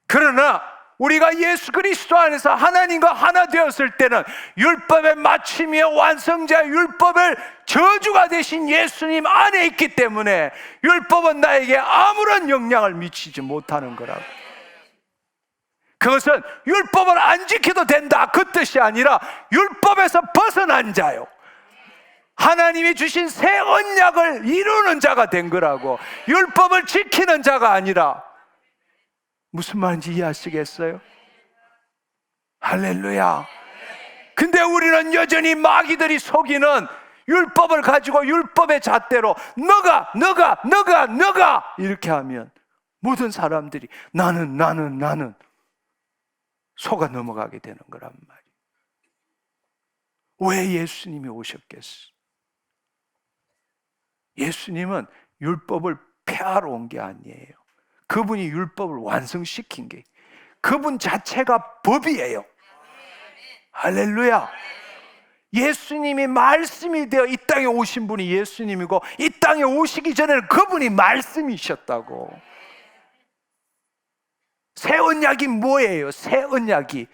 그러나 우리가 예수 그리스도 안에서 하나님과 하나 되었을 때는 율법의 마침이요 완성자, 율법을 저주가 되신 예수님 안에 있기 때문에 율법은 나에게 아무런 영향을 미치지 못하는 거라고. 그것은 율법을 안 지켜도 된다 그 뜻이 아니라 율법에서 벗어난 자요, 하나님이 주신 새 언약을 이루는 자가 된 거라고. 율법을 지키는 자가 아니라. 무슨 말인지 이해하시겠어요? 할렐루야. 근데 우리는 여전히 마귀들이 속이는 율법을 가지고 율법의 잣대로 너가 이렇게 하면 모든 사람들이 나는 속아 넘어가게 되는 거란 말이에요. 왜 예수님이 오셨겠어? 예수님은 율법을 폐하러 온 게 아니에요. 그분이 율법을 완성시킨 게, 그분 자체가 법이에요. 할렐루야. 예수님이 말씀이 되어 이 땅에 오신 분이 예수님이고, 이 땅에 오시기 전에는 그분이 말씀이셨다고. 새 언약이 뭐예요? 새 언약이,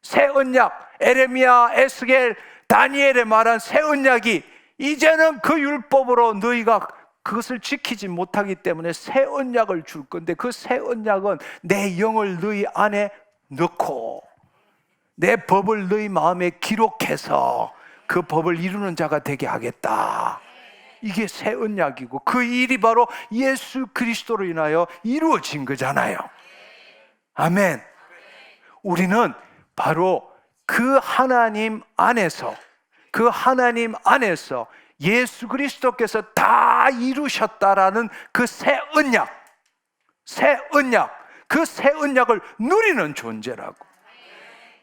새 언약, 에레미야, 에스겔, 다니엘에 말한 새 언약이 이제는 그 율법으로 너희가 그것을 지키지 못하기 때문에 새 언약을 줄 건데, 그 새 언약은 내 영을 너희 안에 넣고 내 법을 너희 마음에 기록해서 그 법을 이루는 자가 되게 하겠다. 이게 새 언약이고, 그 일이 바로 예수 그리스도로 인하여 이루어진 거잖아요. 아멘. 우리는 바로 그 하나님 안에서, 그 하나님 안에서 예수 그리스도께서 다 이루셨다라는 그 새 언약, 새 언약, 그 새 언약을 누리는 존재라고.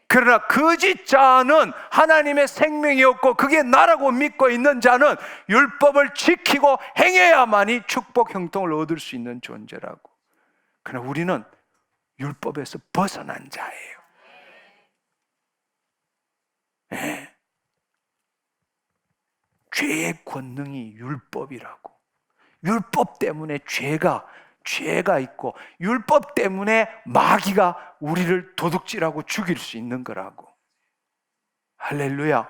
그러나 거짓 자는 하나님의 생명이 없고 그게 나라고 믿고 있는 자는 율법을 지키고 행해야만이 축복 형통을 얻을 수 있는 존재라고. 그러나 우리는 율법에서 벗어난 자예요. 네. 죄의 권능이 율법이라고. 율법 때문에 죄가 있고, 율법 때문에 마귀가 우리를 도둑질하고 죽일 수 있는 거라고. 할렐루야.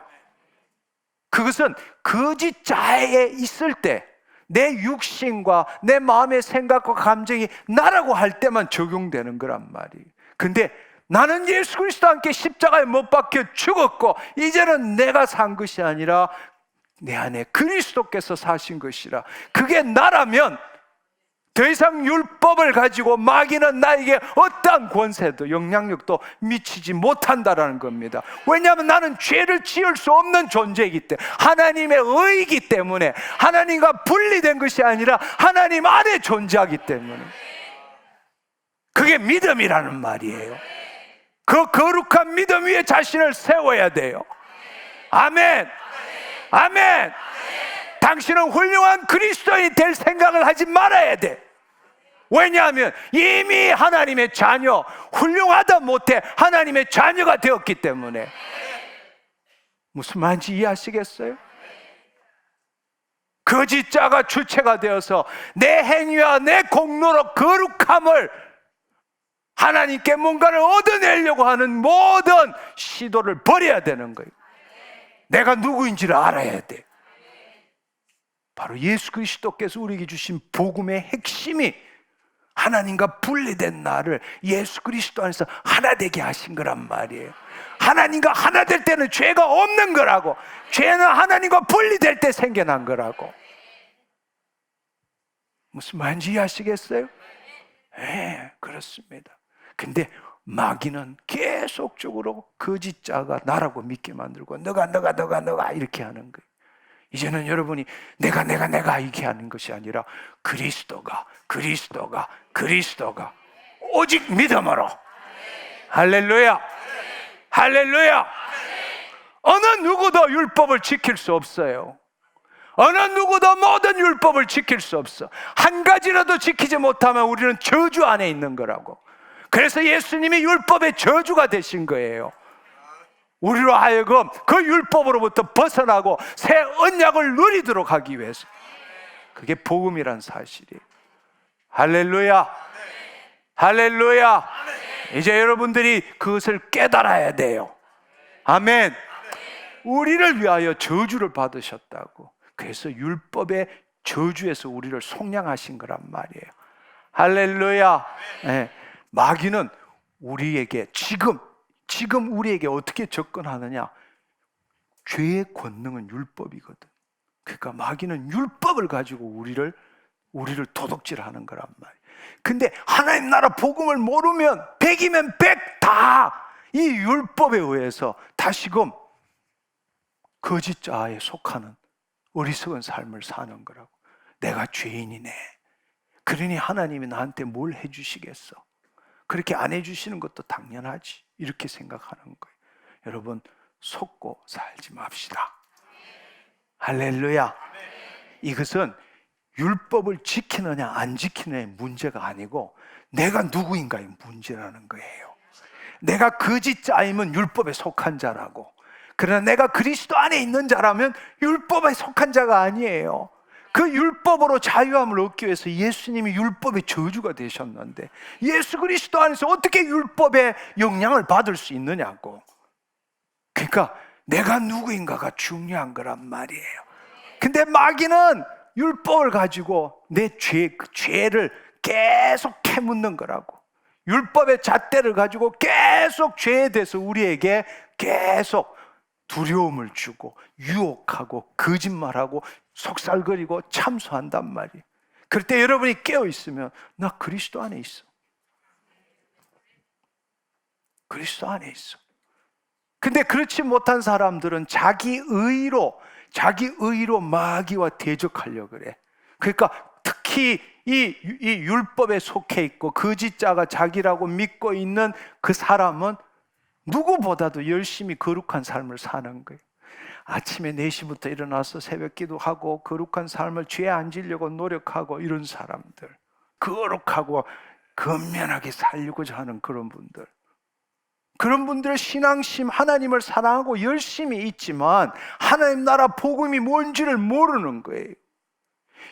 그것은 거짓 자에 있을 때, 내 육신과 내 마음의 생각과 감정이 나라고 할 때만 적용되는 거란 말이에요. 근데 나는 예수 그리스도와 함께 십자가에 못 박혀 죽었고 이제는 내가 산 것이 아니라 내 안에 그리스도께서 사신 것이라, 그게 나라면 더 이상 율법을 가지고 마귀는 나에게 어떠한 권세도 영향력도 미치지 못한다라는 겁니다. 왜냐하면 나는 죄를 지을 수 없는 존재이기 때문에, 하나님의 의이기 때문에, 하나님과 분리된 것이 아니라 하나님 안에 존재하기 때문에. 그게 믿음이라는 말이에요. 그 거룩한 믿음 위에 자신을 세워야 돼요. 아멘. 아멘. 당신은 훌륭한 그리스도인이 될 생각을 하지 말아야 돼. 왜냐하면 이미 하나님의 자녀, 훌륭하다 못해 하나님의 자녀가 되었기 때문에. 무슨 말인지 이해하시겠어요? 거짓자가 주체가 되어서 내 행위와 내 공로로 거룩함을, 하나님께 뭔가를 얻어내려고 하는 모든 시도를 버려야 되는 거예요. 내가 누구인지를 알아야 돼. 바로 예수 그리스도께서 우리에게 주신 복음의 핵심이 하나님과 분리된 나를 예수 그리스도 안에서 하나 되게 하신 거란 말이에요. 하나님과 하나 될 때는 죄가 없는 거라고. 죄는 하나님과 분리될 때 생겨난 거라고. 무슨 말인지 이해하시겠어요? 네, 그렇습니다. 근데 마귀는 계속적으로 거짓자가 나라고 믿게 만들고 너가 이렇게 하는 거예요. 이제는 여러분이 내가 이렇게 하는 것이 아니라 그리스도가 오직 믿음으로. 할렐루야. 할렐루야. 어느 누구도 율법을 지킬 수 없어요. 어느 누구도 모든 율법을 지킬 수 없어. 한 가지라도 지키지 못하면 우리는 저주 안에 있는 거라고. 그래서 예수님이 율법의 저주가 되신 거예요. 우리로 하여금 그 율법으로부터 벗어나고 새 언약을 누리도록 하기 위해서. 그게 복음이란 사실이에요. 할렐루야. 할렐루야. 이제 여러분들이 그것을 깨달아야 돼요. 아멘. 우리를 위하여 저주를 받으셨다고. 그래서 율법의 저주에서 우리를 속량하신 거란 말이에요. 할렐루야. 네. 마귀는 우리에게 지금 우리에게 어떻게 접근하느냐? 죄의 권능은 율법이거든. 그러니까 마귀는 율법을 가지고 우리를 도둑질하는 거란 말이에요. 근데 하나님 나라 복음을 모르면 100이면 100 다 이 율법에 의해서 다시금 거짓자에 속하는 어리석은 삶을 사는 거라고. 내가 죄인이네. 그러니 하나님이 나한테 뭘 해주시겠어? 그렇게 안 해주시는 것도 당연하지. 이렇게 생각하는 거예요. 여러분, 속고 살지 맙시다. 할렐루야. 이것은 율법을 지키느냐 안 지키느냐의 문제가 아니고 내가 누구인가의 문제라는 거예요. 내가 거짓자이면 율법에 속한 자라고. 그러나 내가 그리스도 안에 있는 자라면 율법에 속한 자가 아니에요. 그 율법으로 자유함을 얻기 위해서 예수님이 율법의 저주가 되셨는데 예수 그리스도 안에서 어떻게 율법의 영향을 받을 수 있느냐고. 그러니까 내가 누구인가가 중요한 거란 말이에요. 근데 마귀는 율법을 가지고 내 죄를 계속 캐묻는 거라고. 율법의 잣대를 가지고 계속 죄에 대해서 우리에게 계속 두려움을 주고 유혹하고 거짓말하고 속살거리고 참소한단 말이에요. 그럴 때 여러분이 깨어있으면 나 그리스도 안에 있어. 그리스도 안에 있어. 근데 그렇지 못한 사람들은 자기 의로 마귀와 대적하려고 그래. 그러니까 특히 이 율법에 속해 있고 거짓자가 자기라고 믿고 있는 그 사람은 누구보다도 열심히 거룩한 삶을 사는 거예요. 아침에 4시부터 일어나서 새벽 기도하고 거룩한 삶을 죄에 안 지려고 노력하고 이런 사람들, 거룩하고 건면하게 살려고자 하는 그런 분들, 그런 분들의 신앙심, 하나님을 사랑하고 열심히 있지만 하나님 나라 복음이 뭔지를 모르는 거예요.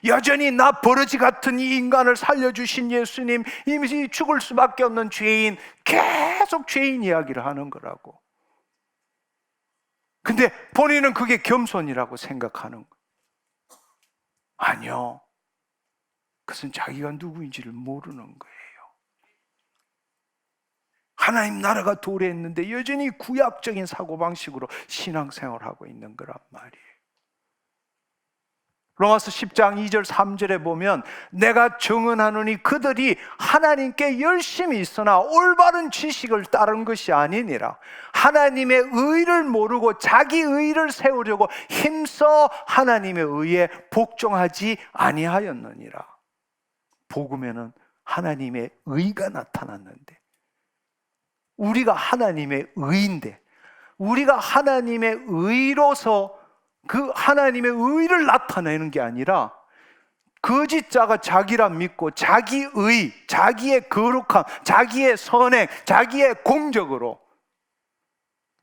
여전히 나 버러지 같은 이 인간을 살려주신 예수님, 이미 죽을 수밖에 없는 죄인, 계속 죄인 이야기를 하는 거라고. 근데 본인은 그게 겸손이라고 생각하는 거예요. 아니요, 그것은 자기가 누구인지를 모르는 거예요. 하나님 나라가 도래했는데 여전히 구약적인 사고방식으로 신앙생활을 하고 있는 거란 말이에요. 로마서 10장 2절 3절에 보면 내가 정언하노니 그들이 하나님께 열심히 있으나 올바른 지식을 따른 것이 아니니라. 하나님의 의를 모르고 자기 의를 세우려고 힘써 하나님의 의에 복종하지 아니하였느니라. 복음에는 하나님의 의가 나타났는데 우리가 하나님의 의인데 우리가 하나님의 의로서 그 하나님의 의를 나타내는 게 아니라 거짓자가 자기라 믿고 자기의, 자기의 거룩함, 자기의 선행, 자기의 공적으로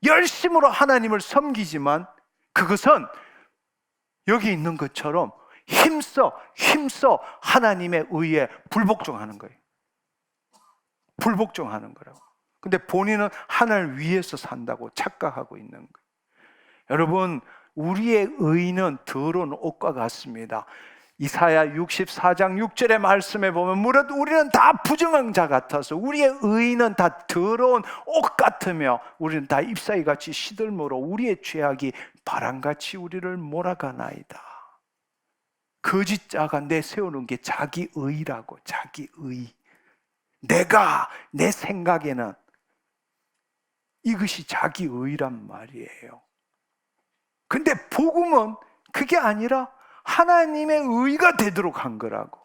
열심으로 하나님을 섬기지만 그것은 여기 있는 것처럼 힘써 하나님의 의에 불복종하는 거예요. 불복종하는 거라고. 근데 본인은 하늘 위에서 산다고 착각하고 있는 거예요. 여러분, 우리의 의는 더러운 옷과 같습니다. 이사야 64장 6절의 말씀에 보면 무릇 우리는 다 부정한 자 같아서 우리의 의는 다 더러운 옷 같으며 우리는 다 잎사귀같이 시들므로 우리의 죄악이 바람같이 우리를 몰아가나이다. 거짓자가 내세우는 게 자기 의라고. 자기 의. 내 생각에는 이것이 자기 의란 말이에요. 근데 복음은 그게 아니라 하나님의 의가 되도록 한 거라고.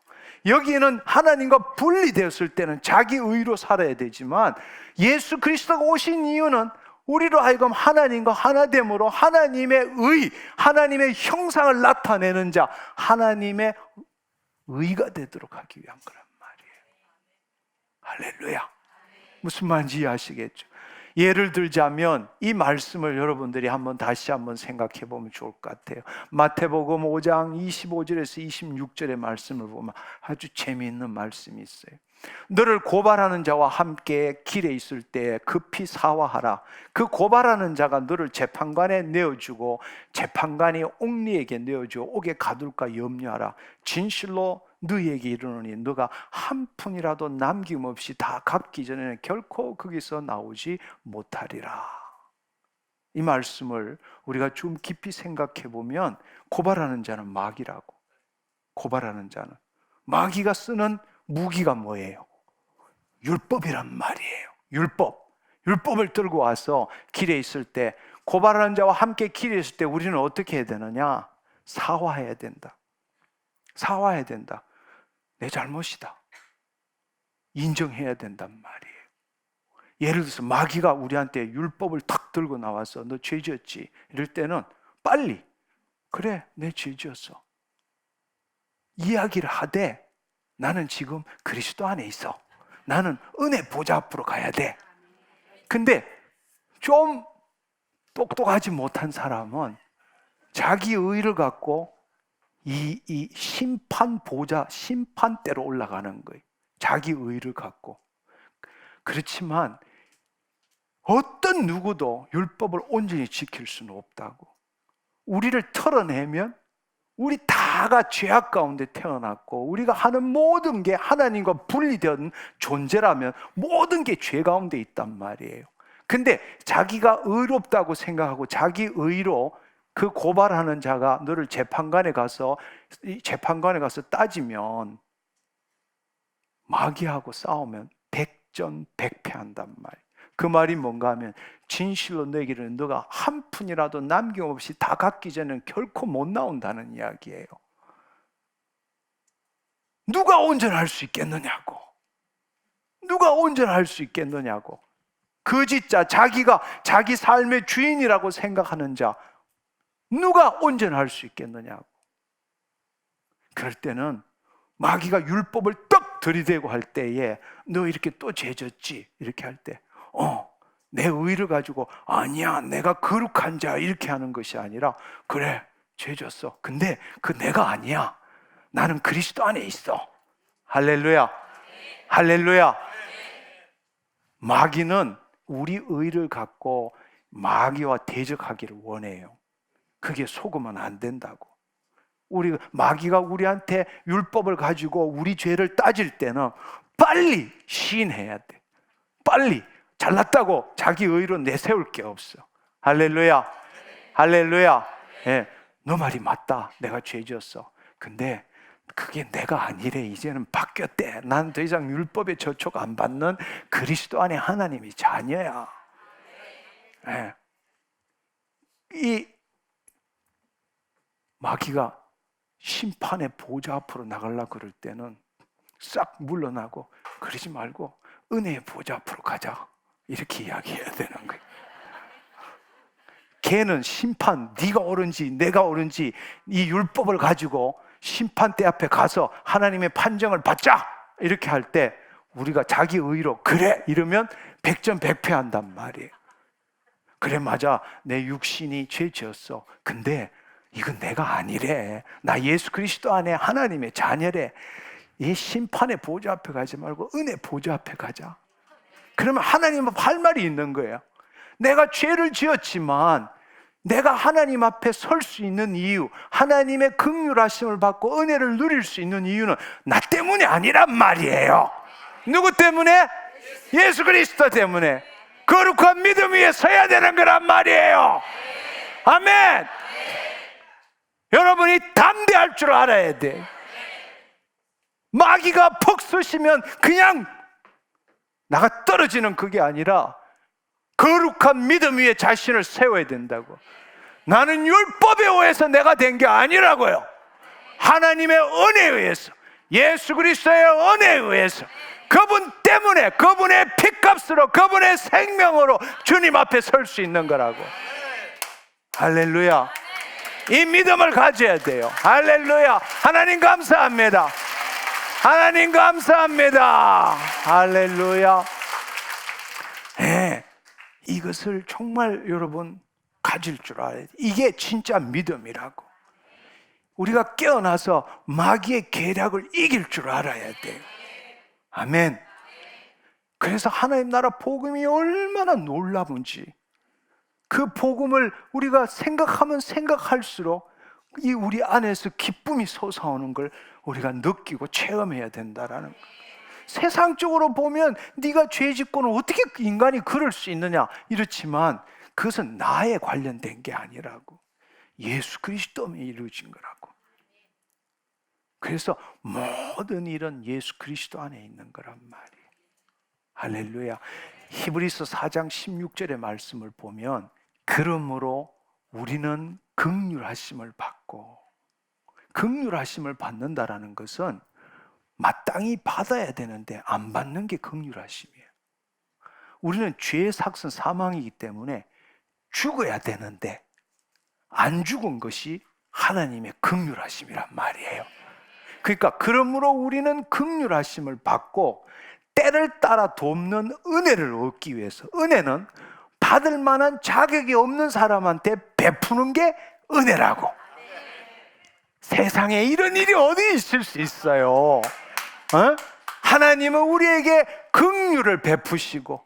여기에는 하나님과 분리되었을 때는 자기 의로 살아야 되지만 예수 그리스도가 오신 이유는 우리로 하여금 하나님과 하나됨으로 하나님의 의, 하나님의 형상을 나타내는 자, 하나님의 의가 되도록 하기 위한 거란 말이에요. 할렐루야. 무슨 말인지 이해하시겠죠? 예를 들자면 이 말씀을 여러분들이 다시 한번 생각해 보면 좋을 것 같아요. 마태복음 5장 25절에서 26절의 말씀을 보면 아주 재미있는 말씀이 있어요. 너를 고발하는 자와 함께 길에 있을 때 급히 사화하라. 그 고발하는 자가 너를 재판관에 내어주고 재판관이 옥리에게 내어주고 옥에 가둘까 염려하라. 진실로 너희에게 이르노니 너가 한 푼이라도 남김없이 다 갚기 전에는 결코 거기서 나오지 못하리라. 이 말씀을 우리가 좀 깊이 생각해 보면 고발하는 자는 마귀라고. 고발하는 자는 마귀가 쓰는 무기가 뭐예요? 율법이란 말이에요. 율법을 들고 와서 길에 있을 때 고발하는 자와 함께 길에 있을 때 우리는 어떻게 해야 되느냐? 사화해야 된다. 사화해야 된다. 내 잘못이다. 인정해야 된단 말이에요. 예를 들어서 마귀가 우리한테 율법을 탁 들고 나와서 너 죄 지었지? 이럴 때는 빨리 그래, 내 죄 지었어. 이야기를 하되 나는 지금 그리스도 안에 있어. 나는 은혜 보좌 앞으로 가야 돼. 근데 좀 똑똑하지 못한 사람은 자기 의를 갖고 이 심판 보좌, 심판대로 올라가는 거예요. 자기 의를 갖고. 그렇지만 어떤 누구도 율법을 온전히 지킬 수는 없다고. 우리를 털어내면 우리 다가 죄악 가운데 태어났고, 우리가 하는 모든 게 하나님과 분리된 존재라면 모든 게 죄 가운데 있단 말이에요. 근데 자기가 의롭다고 생각하고 자기 의로 그 고발하는 자가 너를 재판관에 가서 따지면, 마귀하고 싸우면 백전백패한단 말이에요. 그 말이 뭔가 하면, 진실로 너에게는 너가 한 푼이라도 남김없이 다 갖기 전에는 결코 못 나온다는 이야기예요. 누가 온전할 수 있겠느냐고. 누가 온전할 수 있겠느냐고. 거짓자, 자기가 자기 삶의 주인이라고 생각하는 자, 누가 온전할 수 있겠느냐고. 그럴 때는 마귀가 율법을 떡 들이대고 할 때에, 너 이렇게 또 죄졌지? 이렇게 할 때, 내 의를 가지고 아니야, 내가 거룩한 자, 이렇게 하는 것이 아니라, 그래, 죄졌어. 근데 그 내가 아니야. 나는 그리스도 안에 있어. 할렐루야. 할렐루야. 마귀는 우리 의를 갖고 마귀와 대적하기를 원해요. 그게 속으면 안 된다고. 마귀가 우리한테 율법을 가지고 우리 죄를 따질 때는 빨리 시인해야 돼. 빨리 잘났다고 자기 의로 내세울 게 없어. 할렐루야. 할렐루야. 예, 너 말이 맞다. 내가 죄졌어. 근데 그게 내가 아니래. 이제는 바뀌었대. 난 더 이상 율법의 저촉 안 받는 그리스도 안에 하나님의 자녀야. 예. 이 마귀가 심판의 보좌 앞으로 나가려고 그럴 때는 싹 물러나고, 그러지 말고 은혜의 보좌 앞으로 가자, 이렇게 이야기해야 되는 거예요. 걔는 심판, 네가 옳은지 내가 옳은지 이 율법을 가지고 심판대 앞에 가서 하나님의 판정을 받자, 이렇게 할 때 우리가 자기 의로 그래 이러면 백전백패한단 말이에요. 그래, 맞아, 내 육신이 죄 지었어. 근데 이건 내가 아니래. 나 예수 그리스도 안에 하나님의 자녀래. 이 심판의 보좌 앞에 가지 말고 은혜 보좌 앞에 가자. 그러면 하나님은 할 말이 있는 거예요. 내가 죄를 지었지만 내가 하나님 앞에 설 수 있는 이유, 하나님의 긍휼하심을 받고 은혜를 누릴 수 있는 이유는 나 때문이 아니란 말이에요. 누구 때문에? 예수 그리스도 때문에. 거룩한 믿음 위에 서야 되는 거란 말이에요. 아멘. 여러분이 담대할 줄 알아야 돼. 마귀가 퍽 쏘시면 그냥 나가 떨어지는 그게 아니라 거룩한 믿음 위에 자신을 세워야 된다고. 나는 율법에 의해서 내가 된 게 아니라고요. 하나님의 은혜에 의해서, 예수 그리스도의 은혜에 의해서, 그분 때문에, 그분의 피값으로, 그분의 생명으로 주님 앞에 설 수 있는 거라고. 할렐루야. 이 믿음을 가져야 돼요. 할렐루야. 하나님 감사합니다. 하나님 감사합니다. 할렐루야. 네, 이것을 정말 여러분 가질 줄 알아야 돼요. 이게 진짜 믿음이라고. 우리가 깨어나서 마귀의 계략을 이길 줄 알아야 돼요. 아멘. 그래서 하나님 나라 복음이 얼마나 놀라운지, 그 복음을 우리가 생각하면 생각할수록 이 우리 안에서 기쁨이 솟아오는 걸 우리가 느끼고 체험해야 된다라는 거. 세상적으로 보면 네가 죄 짓고는 어떻게 인간이 그럴 수 있느냐 이렇지만, 그것은 나에 관련된 게 아니라고. 예수 그리스도에 이루어진 거라고. 그래서 모든 일은 예수 그리스도 안에 있는 거란 말이에요. 할렐루야. 히브리서 4장 16절의 말씀을 보면, 그러므로 우리는 긍휼하심을 받고, 긍휼하심을 받는다라는 것은 마땅히 받아야 되는데 안 받는 게 긍휼하심이에요. 우리는 죄의 삭은 사망이기 때문에 죽어야 되는데 안 죽은 것이 하나님의 긍휼하심이란 말이에요. 그러니까 그러므로 우리는 긍휼하심을 받고 때를 따라 돕는 은혜를 얻기 위해서, 은혜는 받을 만한 자격이 없는 사람한테 베푸는 게 은혜라고. 세상에 이런 일이 어디 있을 수 있어요? 하나님은 우리에게 긍휼을 베푸시고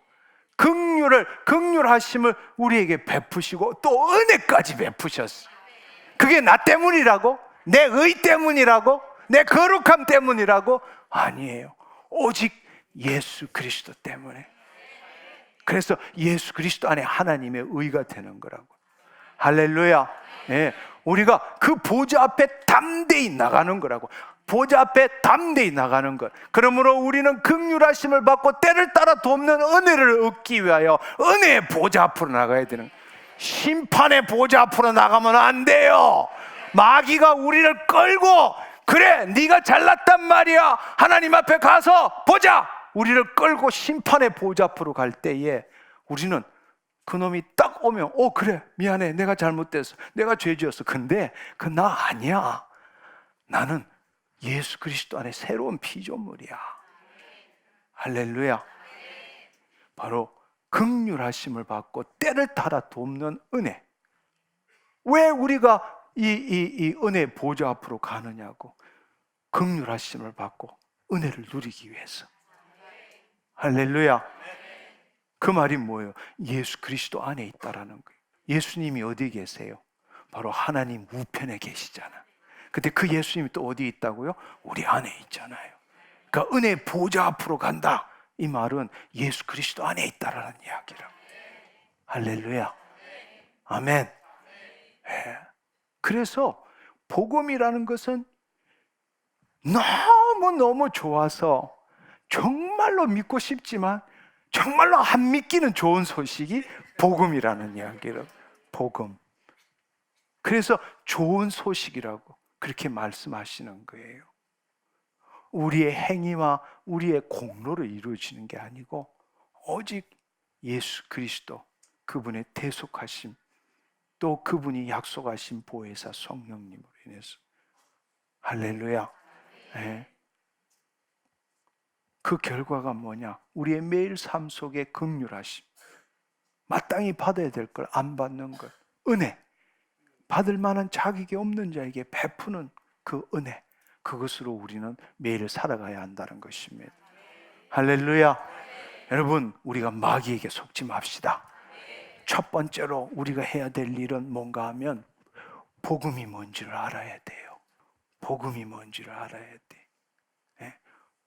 긍휼하심을 우리에게 베푸시고 또 은혜까지 베푸셨어. 그게 나 때문이라고? 내 의 때문이라고? 내 거룩함 때문이라고? 아니에요. 오직 예수 그리스도 때문에. 그래서 예수 그리스도 안에 하나님의 의가 되는 거라고. 할렐루야. 네, 우리가 그 보좌 앞에 담대히 나가는 거라고. 보좌 앞에 담대히 나가는 것. 그러므로 우리는 긍휼하심을 받고 때를 따라 돕는 은혜를 얻기 위하여 은혜의 보좌 앞으로 나가야 되는 거예요. 심판의 보좌 앞으로 나가면 안 돼요. 마귀가 우리를 끌고, 그래 네가 잘났단 말이야, 하나님 앞에 가서 보자, 우리를 끌고 심판의 보좌 앞으로 갈 때에 우리는 그놈이 딱 오면 그래 미안해, 내가 잘못됐어, 내가 죄지었어. 근데 그 나 아니야. 나는 예수 그리스도 안에 새로운 피조물이야. 할렐루야. 바로 긍휼하심을 받고 때를 따라 돕는 은혜. 왜 우리가 이 은혜 보좌 앞으로 가느냐고. 긍휼하심을 받고 은혜를 누리기 위해서. 할렐루야. 그 말이 뭐예요? 예수 그리스도 안에 있다라는 거예요. 예수님이 어디 계세요? 바로 하나님 우편에 계시잖아. 근데 그 예수님이 또 어디 있다고요? 우리 안에 있잖아요. 그러니까 은혜 보좌 앞으로 간다, 이 말은 예수 그리스도 안에 있다라는 이야기라고. 할렐루야. 아멘. 네. 그래서 복음이라는 것은 너무너무 좋아서 정말로 믿고 싶지만 정말로 안 믿기는 좋은 소식이 복음이라는 이야기를. 복음. 그래서 좋은 소식이라고 그렇게 말씀하시는 거예요. 우리의 행위와 우리의 공로로 이루어지는 게 아니고 오직 예수 그리스도, 그분의 대속하심, 또 그분이 약속하신 보혜사 성령님으로 인해서. 할렐루야. 네. 그 결과가 뭐냐? 우리의 매일 삶 속에 긍휼하심, 마땅히 받아야 될 걸 안 받는 것, 은혜, 받을 만한 자격이 없는 자에게 베푸는 그 은혜, 그것으로 우리는 매일 살아가야 한다는 것입니다. 할렐루야. 여러분, 우리가 마귀에게 속지 맙시다. 첫 번째로 우리가 해야 될 일은 뭔가 하면 복음이 뭔지를 알아야 돼요. 복음이 뭔지를 알아야 돼.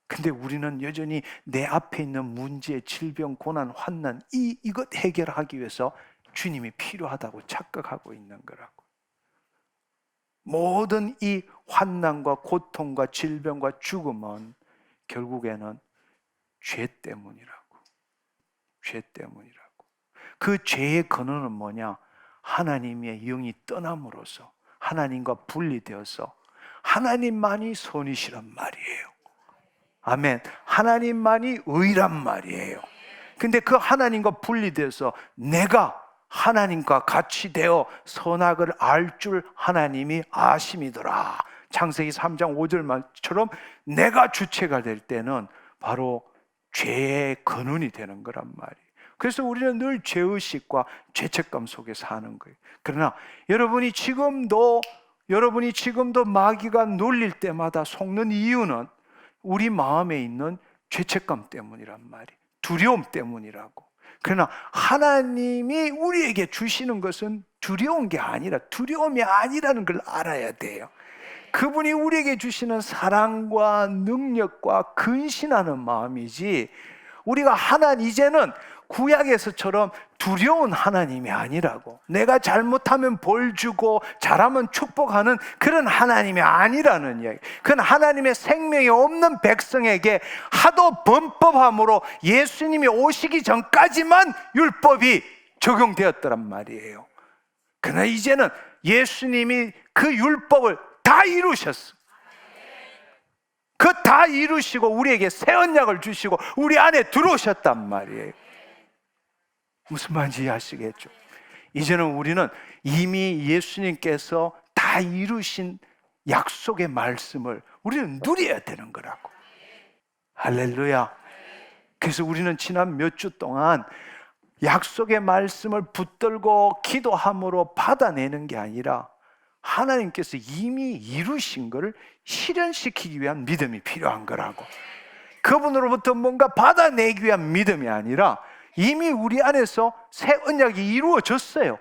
근데 우리는 여전히 내 앞에 있는 문제, 질병, 고난, 환난, 이것 해결하기 위해서 주님이 필요하다고 착각하고 있는 거라고. 모든 이 환난과 고통과 질병과 죽음은 결국에는 죄 때문이라고. 죄 때문이라고. 그 죄의 근원은 뭐냐? 하나님의 영이 떠남으로써 하나님과 분리되어서 하나님만이 선이시란 말이에요. 아멘. 하나님만이 의란 말이에요. 근데 그 하나님과 분리돼서 내가 하나님과 같이 되어 선악을 알 줄 하나님이 아심이더라. 창세기 3장 5절 말처럼 내가 주체가 될 때는 바로 죄의 근원이 되는 거란 말이에요. 그래서 우리는 늘 죄의식과 죄책감 속에 사는 거예요. 그러나 여러분이 지금도 마귀가 놀릴 때마다 속는 이유는 우리 마음에 있는 죄책감 때문이란 말이에요. 두려움 때문이라고. 그러나 하나님이 우리에게 주시는 것은 두려운 게 아니라, 두려움이 아니라는 걸 알아야 돼요. 그분이 우리에게 주시는 사랑과 능력과 근신하는 마음이지, 우리가 이제는 구약에서처럼 두려운 하나님이 아니라고. 내가 잘못하면 벌 주고 잘하면 축복하는 그런 하나님이 아니라는 이야기. 그건 하나님의 생명이 없는 백성에게 하도 범법함으로 예수님이 오시기 전까지만 율법이 적용되었더란 말이에요. 그러나 이제는 예수님이 그 율법을 다 이루셨어. 그 다 이루시고 우리에게 새 언약을 주시고 우리 안에 들어오셨단 말이에요. 무슨 말인지 이해하시겠죠? 이제는 우리는 이미 예수님께서 다 이루신 약속의 말씀을 우리는 누려야 되는 거라고. 할렐루야. 그래서 우리는 지난 몇 주 동안 약속의 말씀을 붙들고 기도함으로 받아내는 게 아니라 하나님께서 이미 이루신 것을 실현시키기 위한 믿음이 필요한 거라고. 그분으로부터 뭔가 받아내기 위한 믿음이 아니라 이미 우리 안에서 새 언약이 이루어졌어요.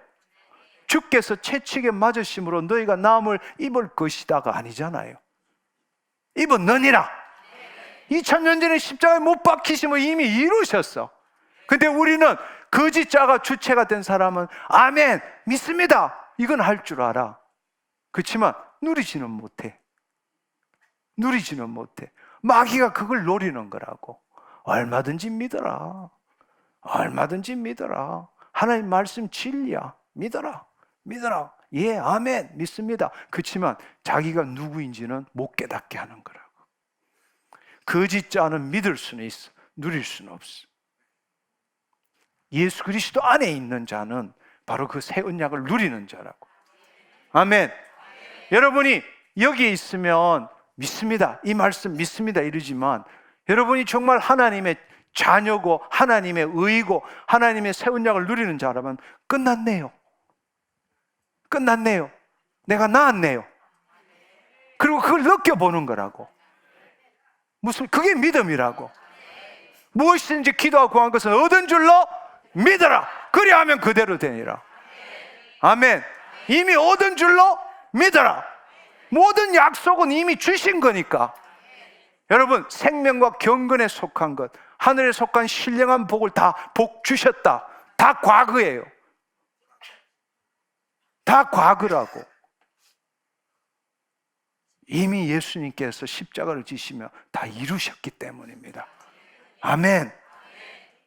주께서 채찍에 맞으심으로 너희가 나음을 입을 것이다가 아니잖아요. 입었느니라. 2000년 전에 십자가에 못 박히심을 이미 이루셨어. 근데 우리는 거짓자가 주체가 된 사람은 아멘, 믿습니다, 이건 할 줄 알아. 그렇지만 누리지는 못해. 누리지는 못해. 마귀가 그걸 노리는 거라고. 얼마든지 믿어라. 얼마든지 믿어라. 하나님 말씀 진리야. 믿어라. 믿어라. 예, 아멘, 믿습니다. 그렇지만 자기가 누구인지는 못 깨닫게 하는 거라고. 거짓자는 믿을 수는 있어. 누릴 수는 없어. 예수 그리스도 안에 있는 자는 바로 그 새 언약을 누리는 자라고. 아멘. 여러분이 여기에 있으면 믿습니다, 이 말씀 믿습니다 이러지만 여러분이 정말 하나님의 자녀고 하나님의 의고 하나님의 새 언약을 누리는 자라면 끝났네요. 끝났네요. 내가 나았네요. 그리고 그걸 느껴보는 거라고. 무슨 그게 믿음이라고. 무엇이든지 기도하고 구한 것은 얻은 줄로 믿어라. 그리하면 그대로 되니라. 아멘. 이미 얻은 줄로 믿어라. 모든 약속은 이미 주신 거니까. 여러분, 생명과 경건에 속한 것, 하늘에 속한 신령한 복을 다 복 주셨다. 다 과거예요. 다 과거라고. 이미 예수님께서 십자가를 지시며 다 이루셨기 때문입니다. 아멘.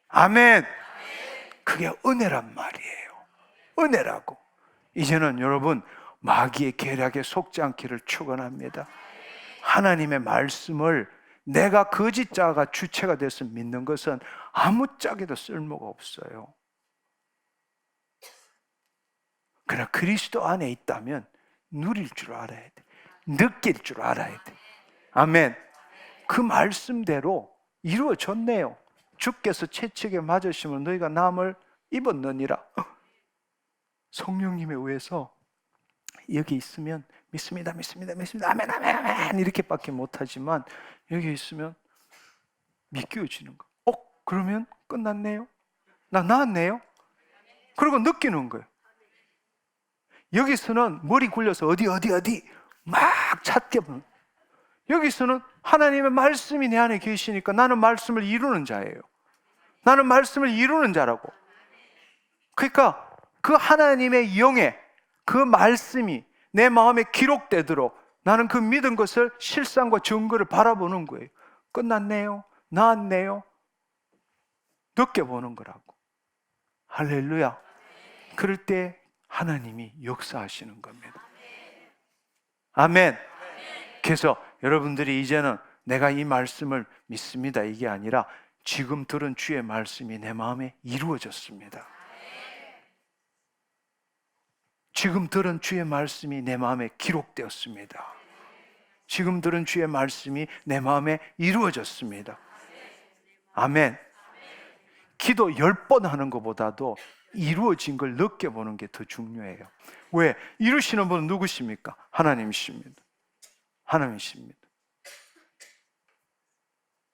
아멘. 그게 은혜란 말이에요. 은혜라고. 이제는 여러분 마귀의 계략에 속지 않기를 축원합니다. 하나님의 말씀을 내가 거짓자가 주체가 돼서 믿는 것은 아무짝에도 쓸모가 없어요. 그러나 그리스도 안에 있다면 누릴 줄 알아야 돼. 느낄 줄 알아야 돼. 아멘. 그 말씀대로 이루어졌네요. 주께서 채찍에 맞으시면 너희가 남을 입었느니라. 성령님에 의해서 여기 있으면 믿습니다, 믿습니다, 믿습니다, 아멘, 아멘, 아멘 이렇게밖에 못하지만 여기 있으면 믿겨지는 거. 그러면 끝났네요. 나 나았네요. 그리고 느끼는 거예요. 여기서는 머리 굴려서 어디 막 찾게 보는. 여기서는 하나님의 말씀이 내 안에 계시니까 나는 말씀을 이루는 자예요. 나는 말씀을 이루는 자라고. 그러니까 그 하나님의 영에 그 말씀이 내 마음에 기록되도록 나는 그 믿은 것을 실상과 증거를 바라보는 거예요. 끝났네요. 나았네요. 느껴보는 거라고. 할렐루야. 그럴 때 하나님이 역사하시는 겁니다. 아멘. 그래서 여러분들이 이제는 내가 이 말씀을 믿습니다 이게 아니라 지금 들은 주의 말씀이 내 마음에 이루어졌습니다. 지금 들은 주의 말씀이 내 마음에 기록되었습니다. 지금 들은 주의 말씀이 내 마음에 이루어졌습니다. 아멘. 기도 10번 하는 것보다도 이루어진 걸 느껴보는 게 더 중요해요. 왜? 이루시는 분은 누구십니까? 하나님이십니다. 하나님이십니다.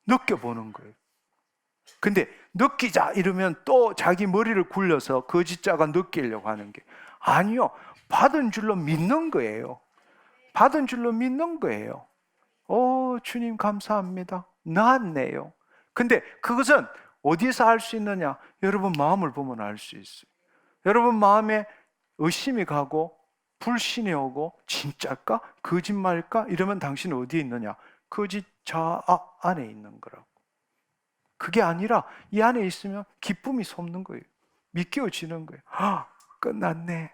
느껴보는 거예요. 근데 느끼자 이러면 또 자기 머리를 굴려서 거짓자가 느끼려고 하는 게 아니요. 받은 줄로 믿는 거예요. 받은 줄로 믿는 거예요. 주님 감사합니다. 나았네요. 근데 그것은 어디서 알 수 있느냐? 여러분 마음을 보면 알 수 있어요. 여러분 마음에 의심이 가고 불신이 오고 진짜일까? 거짓말일까? 이러면 당신은 어디에 있느냐? 거짓자 안에 있는 거라고. 그게 아니라 이 안에 있으면 기쁨이 솟는 거예요. 믿겨지는 거예요. 끝났네.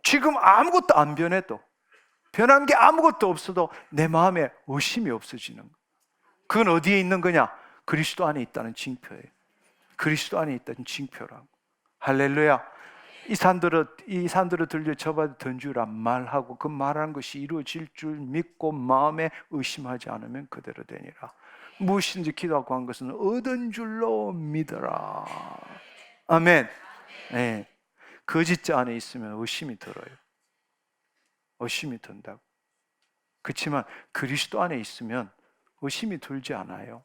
지금 아무것도 안 변해도, 변한 게 아무것도 없어도 내 마음에 의심이 없어지는 거예요. 그건 어디에 있는 거냐? 그리스도 안에 있다는 징표예요. 그리스도 안에 있다는 징표라고. 할렐루야. 이 산들을 들려 저바다 던주라 말하고 그 말하는 것이 이루어질 줄 믿고 마음에 의심하지 않으면 그대로 되니라. 무엇인지 기도하고 한 것은 얻은 줄로 믿어라. 아멘. 네. 거짓자 안에 있으면 의심이 들어요. 의심이 든다고. 그렇지만 그리스도 안에 있으면 의심이 들지 않아요.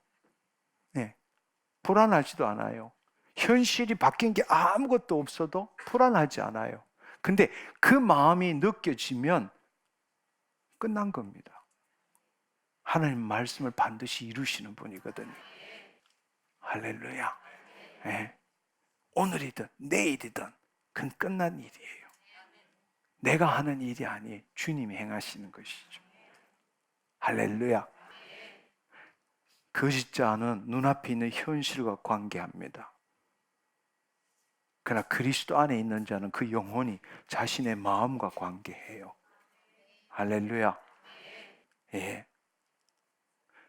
네. 불안하지도 않아요. 현실이 바뀐 게 아무것도 없어도 불안하지 않아요. 근데 그 마음이 느껴지면 끝난 겁니다. 하나님 말씀을 반드시 이루시는 분이거든요. 할렐루야. 네. 오늘이든 내일이든 그건 끝난 일이에요. 내가 하는 일이 아니에요. 주님이 행하시는 것이죠. 할렐루야. 거짓자는 눈앞에 있는 현실과 관계합니다. 그러나 그리스도 안에 있는 자는 그 영혼이 자신의 마음과 관계해요. 할렐루야. 예.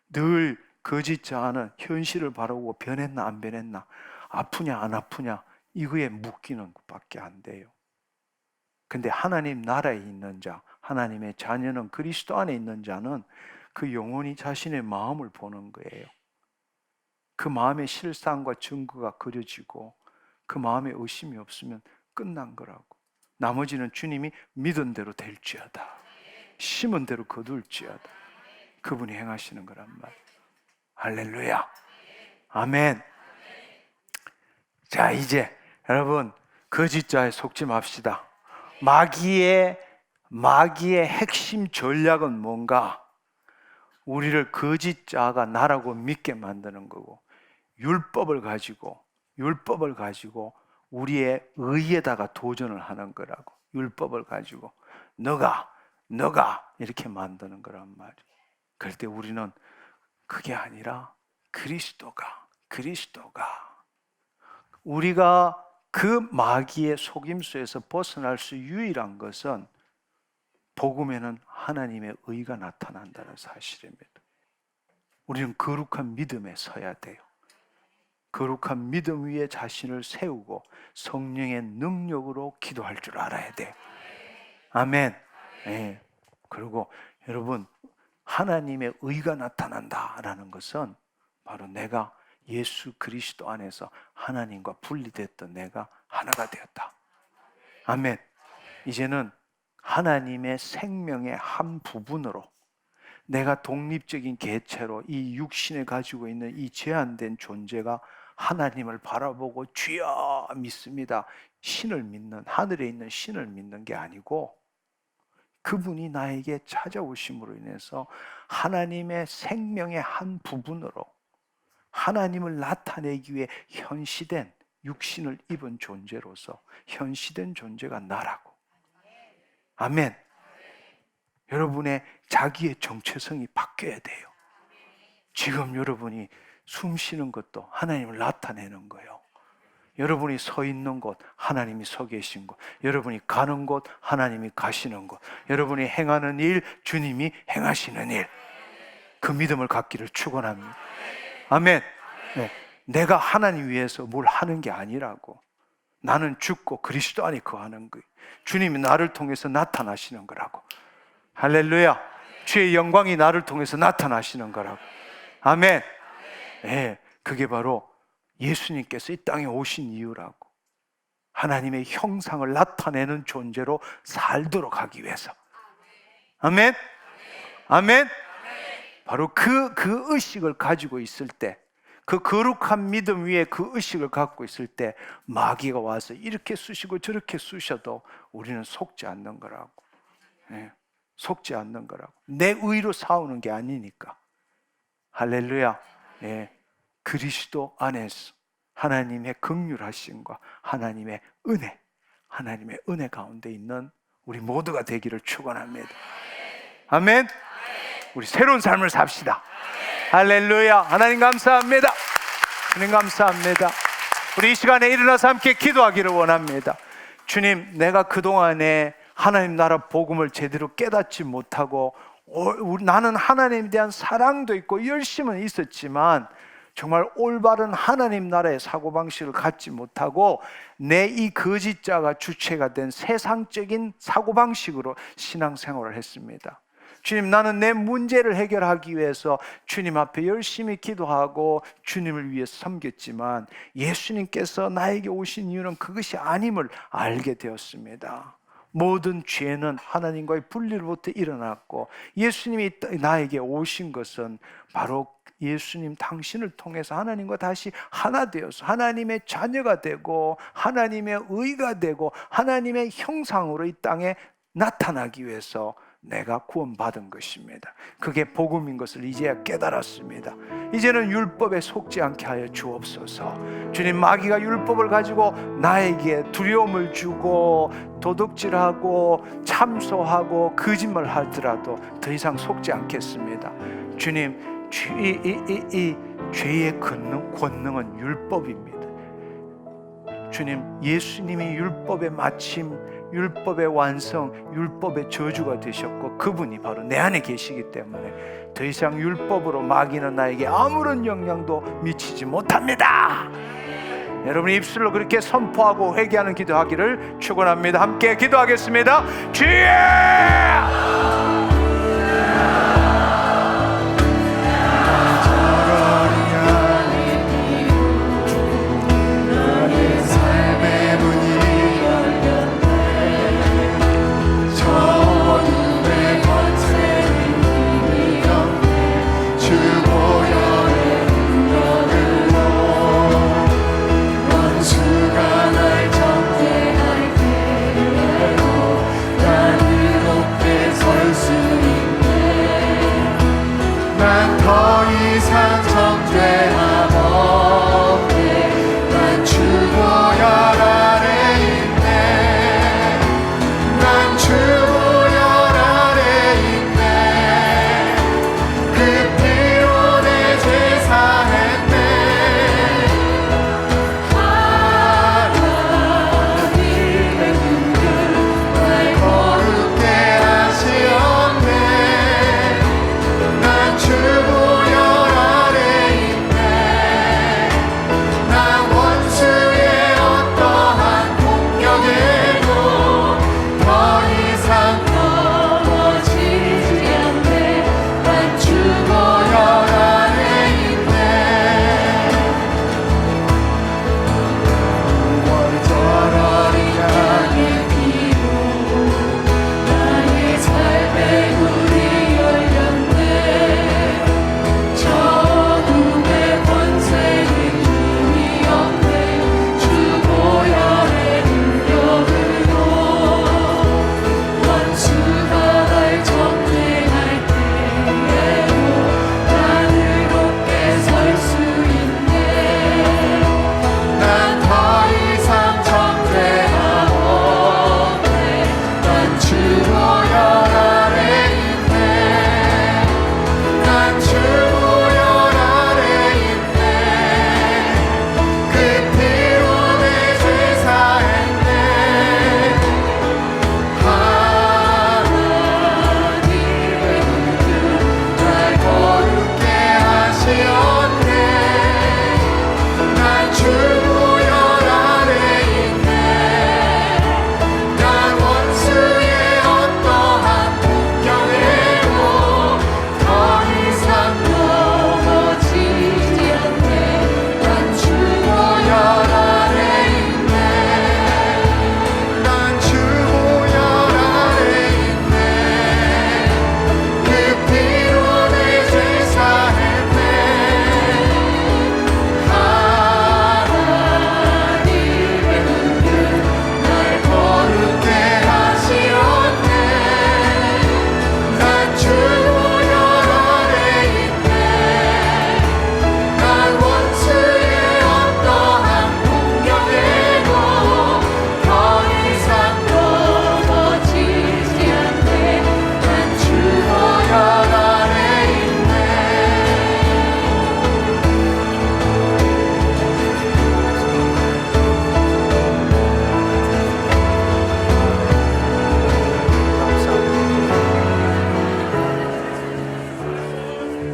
늘 거짓자는 현실을 바라보고 변했나 안 변했나, 아프냐 안 아프냐 이거에 묶이는 것밖에 안 돼요. 근데 하나님 나라에 있는 자, 하나님의 자녀는, 그리스도 안에 있는 자는 그 영혼이 자신의 마음을 보는 거예요. 그 마음의 실상과 증거가 그려지고 그 마음에 의심이 없으면 끝난 거라고. 나머지는 주님이 믿은 대로 될지어다, 심은 대로 거둘지어다, 그분이 행하시는 거란 말이에요. 할렐루야. 아멘. 자, 이제 여러분 거짓자에 속지 맙시다. 마귀의 핵심 전략은 뭔가? 우리를 거짓자가 나라고 믿게 만드는 거고, 율법을 가지고 우리의 의에다가 도전을 하는 거라고. 율법을 가지고 너가 이렇게 만드는 거란 말이에요. 그럴 때 우리는 그게 아니라 그리스도가 우리가 그 마귀의 속임수에서 벗어날 수 유일한 것은 복음에는 하나님의 의가 나타난다는 사실입니다. 우리는 거룩한 믿음에 서야 돼요. 거룩한 믿음 위에 자신을 세우고 성령의 능력으로 기도할 줄 알아야 돼요. 아멘. 네. 그리고 여러분, 하나님의 의가 나타난다라는 것은 바로 내가 예수 그리스도 안에서 하나님과 분리됐던 내가 하나가 되었다. 아멘. 이제는 하나님의 생명의 한 부분으로, 내가 독립적인 개체로 이 육신에 가지고 있는 이 제한된 존재가 하나님을 바라보고 주여 믿습니다, 신을 믿는, 하늘에 있는 신을 믿는 게 아니고, 그분이 나에게 찾아오심으로 인해서 하나님의 생명의 한 부분으로 하나님을 나타내기 위해 현시된, 육신을 입은 존재로서 현시된 존재가 나라고. 아멘. 여러분의 자기의 정체성이 바뀌어야 돼요. 지금 여러분이 숨 쉬는 것도 하나님을 나타내는 거예요. 여러분이 서 있는 곳 하나님이 서 계신 곳, 여러분이 가는 곳 하나님이 가시는 곳, 여러분이 행하는 일 주님이 행하시는 일, 그 믿음을 갖기를 축원합니다. 아멘. 네. 내가 하나님 위해서 뭘 하는 게 아니라고. 나는 죽고 그리스도 안에 거하는 거예요. 주님이 나를 통해서 나타나시는 거라고. 할렐루야. 주의 영광이 나를 통해서 나타나시는 거라고. 아멘. 네. 그게 바로 예수님께서 이 땅에 오신 이유라고. 하나님의 형상을 나타내는 존재로 살도록 하기 위해서. 아멘. 아멘. 바로 그 의식을 가지고 있을 때, 그 거룩한 믿음 위에 그 의식을 갖고 있을 때 마귀가 와서 이렇게 쑤시고 저렇게 쑤셔도 우리는 속지 않는 거라고. 네. 속지 않는 거라고. 내 의로 싸우는 게 아니니까. 할렐루야. 네. 그리스도 안에서 하나님의 긍휼하심과 하나님의 은혜 가운데 있는 우리 모두가 되기를 축원합니다. 아멘. 우리 새로운 삶을 삽시다. 할렐루야. 하나님 감사합니다. 하나님 감사합니다. 우리 이 시간에 일어나서 함께 기도하기를 원합니다. 주님, 내가 그동안에 하나님 나라 복음을 제대로 깨닫지 못하고, 나는 하나님에 대한 사랑도 있고 열심은 있었지만 정말 올바른 하나님 나라의 사고방식을 갖지 못하고 내 이 거짓자가 주체가 된 세상적인 사고방식으로 신앙생활을 했습니다. 주님, 나는 내 문제를 해결하기 위해서 주님 앞에 열심히 기도하고 주님을 위해 섬겼지만 예수님께서 나에게 오신 이유는 그것이 아님을 알게 되었습니다. 모든 죄는 하나님과의 분리로부터 일어났고, 예수님이 나에게 오신 것은 바로 예수님 당신을 통해서 하나님과 다시 하나 되어서 하나님의 자녀가 되고 하나님의 의가 되고 하나님의 형상으로 이 땅에 나타나기 위해서 내가 구원받은 것입니다. 그게 복음인 것을 이제야 깨달았습니다. 이제는 율법에 속지 않게 하여 주옵소서. 주님, 마귀가 율법을 가지고 나에게 두려움을 주고 도둑질하고 참소하고 거짓말 하더라도 더 이상 속지 않겠습니다. 주님, 이 죄의 권능은 율법입니다. 주님, 예수님이 율법의 마침, 율법의 완성, 율법의 저주가 되셨고 그분이 바로 내 안에 계시기 때문에 더 이상 율법으로 마귀는 나에게 아무런 영향도 미치지 못합니다. 여러분 입술로 그렇게 선포하고 회개하는 기도하기를 축원합니다. 함께 기도하겠습니다. 주여!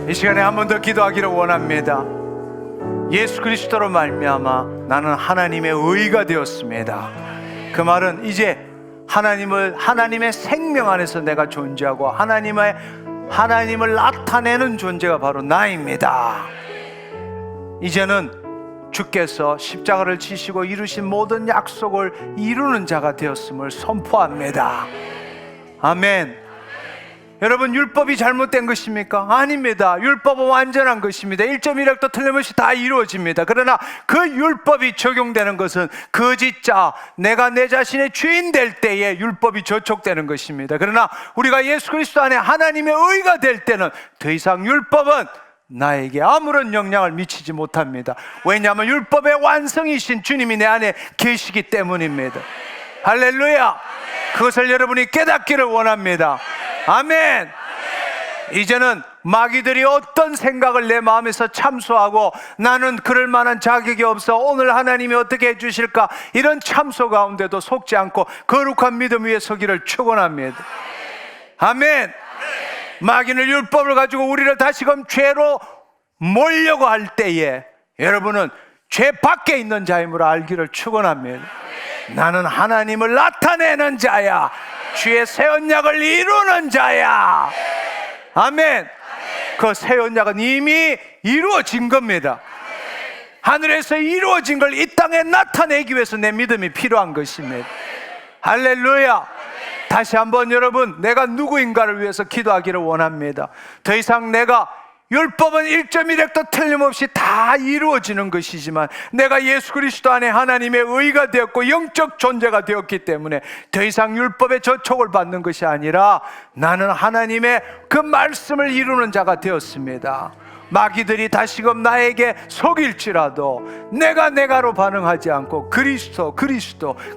이 시간에 한 번 더 기도하기를 원합니다. 예수 그리스도로 말미암아 나는 하나님의 의가 되었습니다. 그 말은 이제 하나님의 생명 안에서 내가 존재하고 하나님을 나타내는 존재가 바로 나입니다. 이제는 주께서 십자가를 지시고 이루신 모든 약속을 이루는 자가 되었음을 선포합니다. 아멘. 여러분, 율법이 잘못된 것입니까? 아닙니다. 율법은 완전한 것입니다. 1.1획도 틀림없이 다 이루어집니다. 그러나 그 율법이 적용되는 것은 거짓자, 내가 내 자신의 주인 될 때에 율법이 저촉되는 것입니다. 그러나 우리가 예수 그리스도 안에 하나님의 의가 될 때는 더 이상 율법은 나에게 아무런 영향을 미치지 못합니다. 왜냐하면 율법의 완성이신 주님이 내 안에 계시기 때문입니다. 할렐루야. 그것을 여러분이 깨닫기를 원합니다. 아멘. 이제는 마귀들이 어떤 생각을 내 마음에서 참소하고 나는 그럴 만한 자격이 없어, 오늘 하나님이 어떻게 해주실까, 이런 참소 가운데도 속지 않고 거룩한 믿음 위에 서기를 축원합니다. 아멘. 마귀는 율법을 가지고 우리를 다시금 죄로 몰려고 할 때에 여러분은 죄 밖에 있는 자임을 알기를 축원합니다. 나는 하나님을 나타내는 자야, 주의 새 언약을 이루는 자야. 아멘. 그 새 언약은 이미 이루어진 겁니다. 하늘에서 이루어진 걸 이 땅에 나타내기 위해서 내 믿음이 필요한 것입니다. 할렐루야. 다시 한번 여러분, 내가 누구인가를 위해서 기도하기를 원합니다. 더 이상 내가, 율법은 1.1획도 틀림없이 다 이루어지는 것이지만 내가 예수 그리스도 안에 하나님의 의가 되었고 영적 존재가 되었기 때문에 더 이상 율법의 저촉을 받는 것이 아니라 나는 하나님의 그 말씀을 이루는 자가 되었습니다. 마귀들이 다시금 나에게 속일지라도 내가로 반응하지 않고 그리스도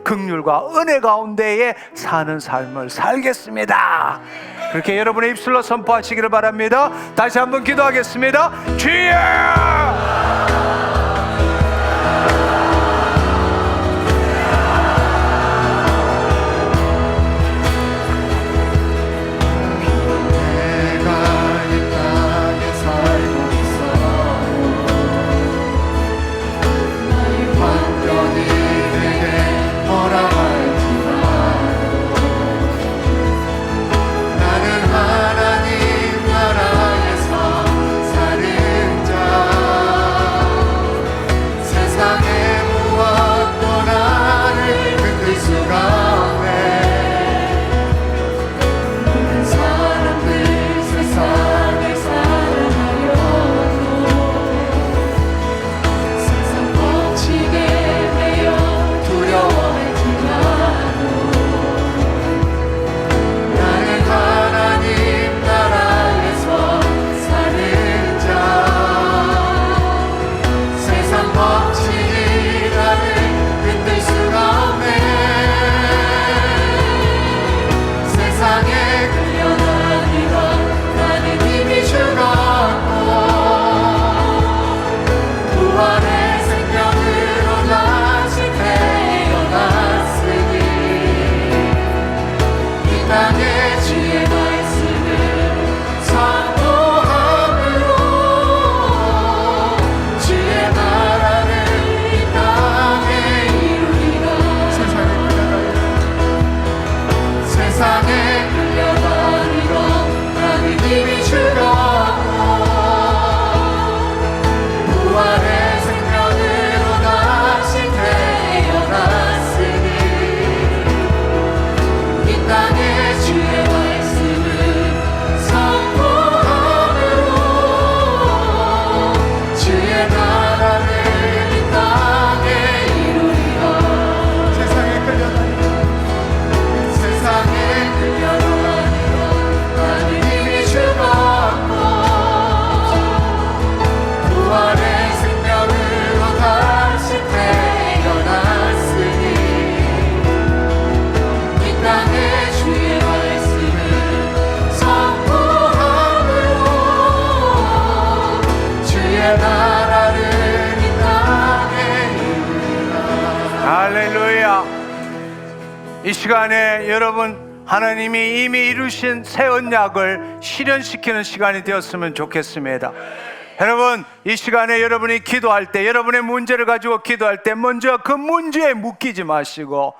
긍휼과 은혜 가운데에 사는 삶을 살겠습니다. 그렇게 여러분의 입술로 선포하시기를 바랍니다. 다시 한번 기도하겠습니다. 주여! 이 시간에 여러분, 하나님이 이미 이루신 새 언약을 실현시키는 시간이 되었으면 좋겠습니다. 여러분, 이 시간에 여러분이 기도할 때, 여러분의 문제를 가지고 기도할 때 먼저 그 문제에 묶이지 마시고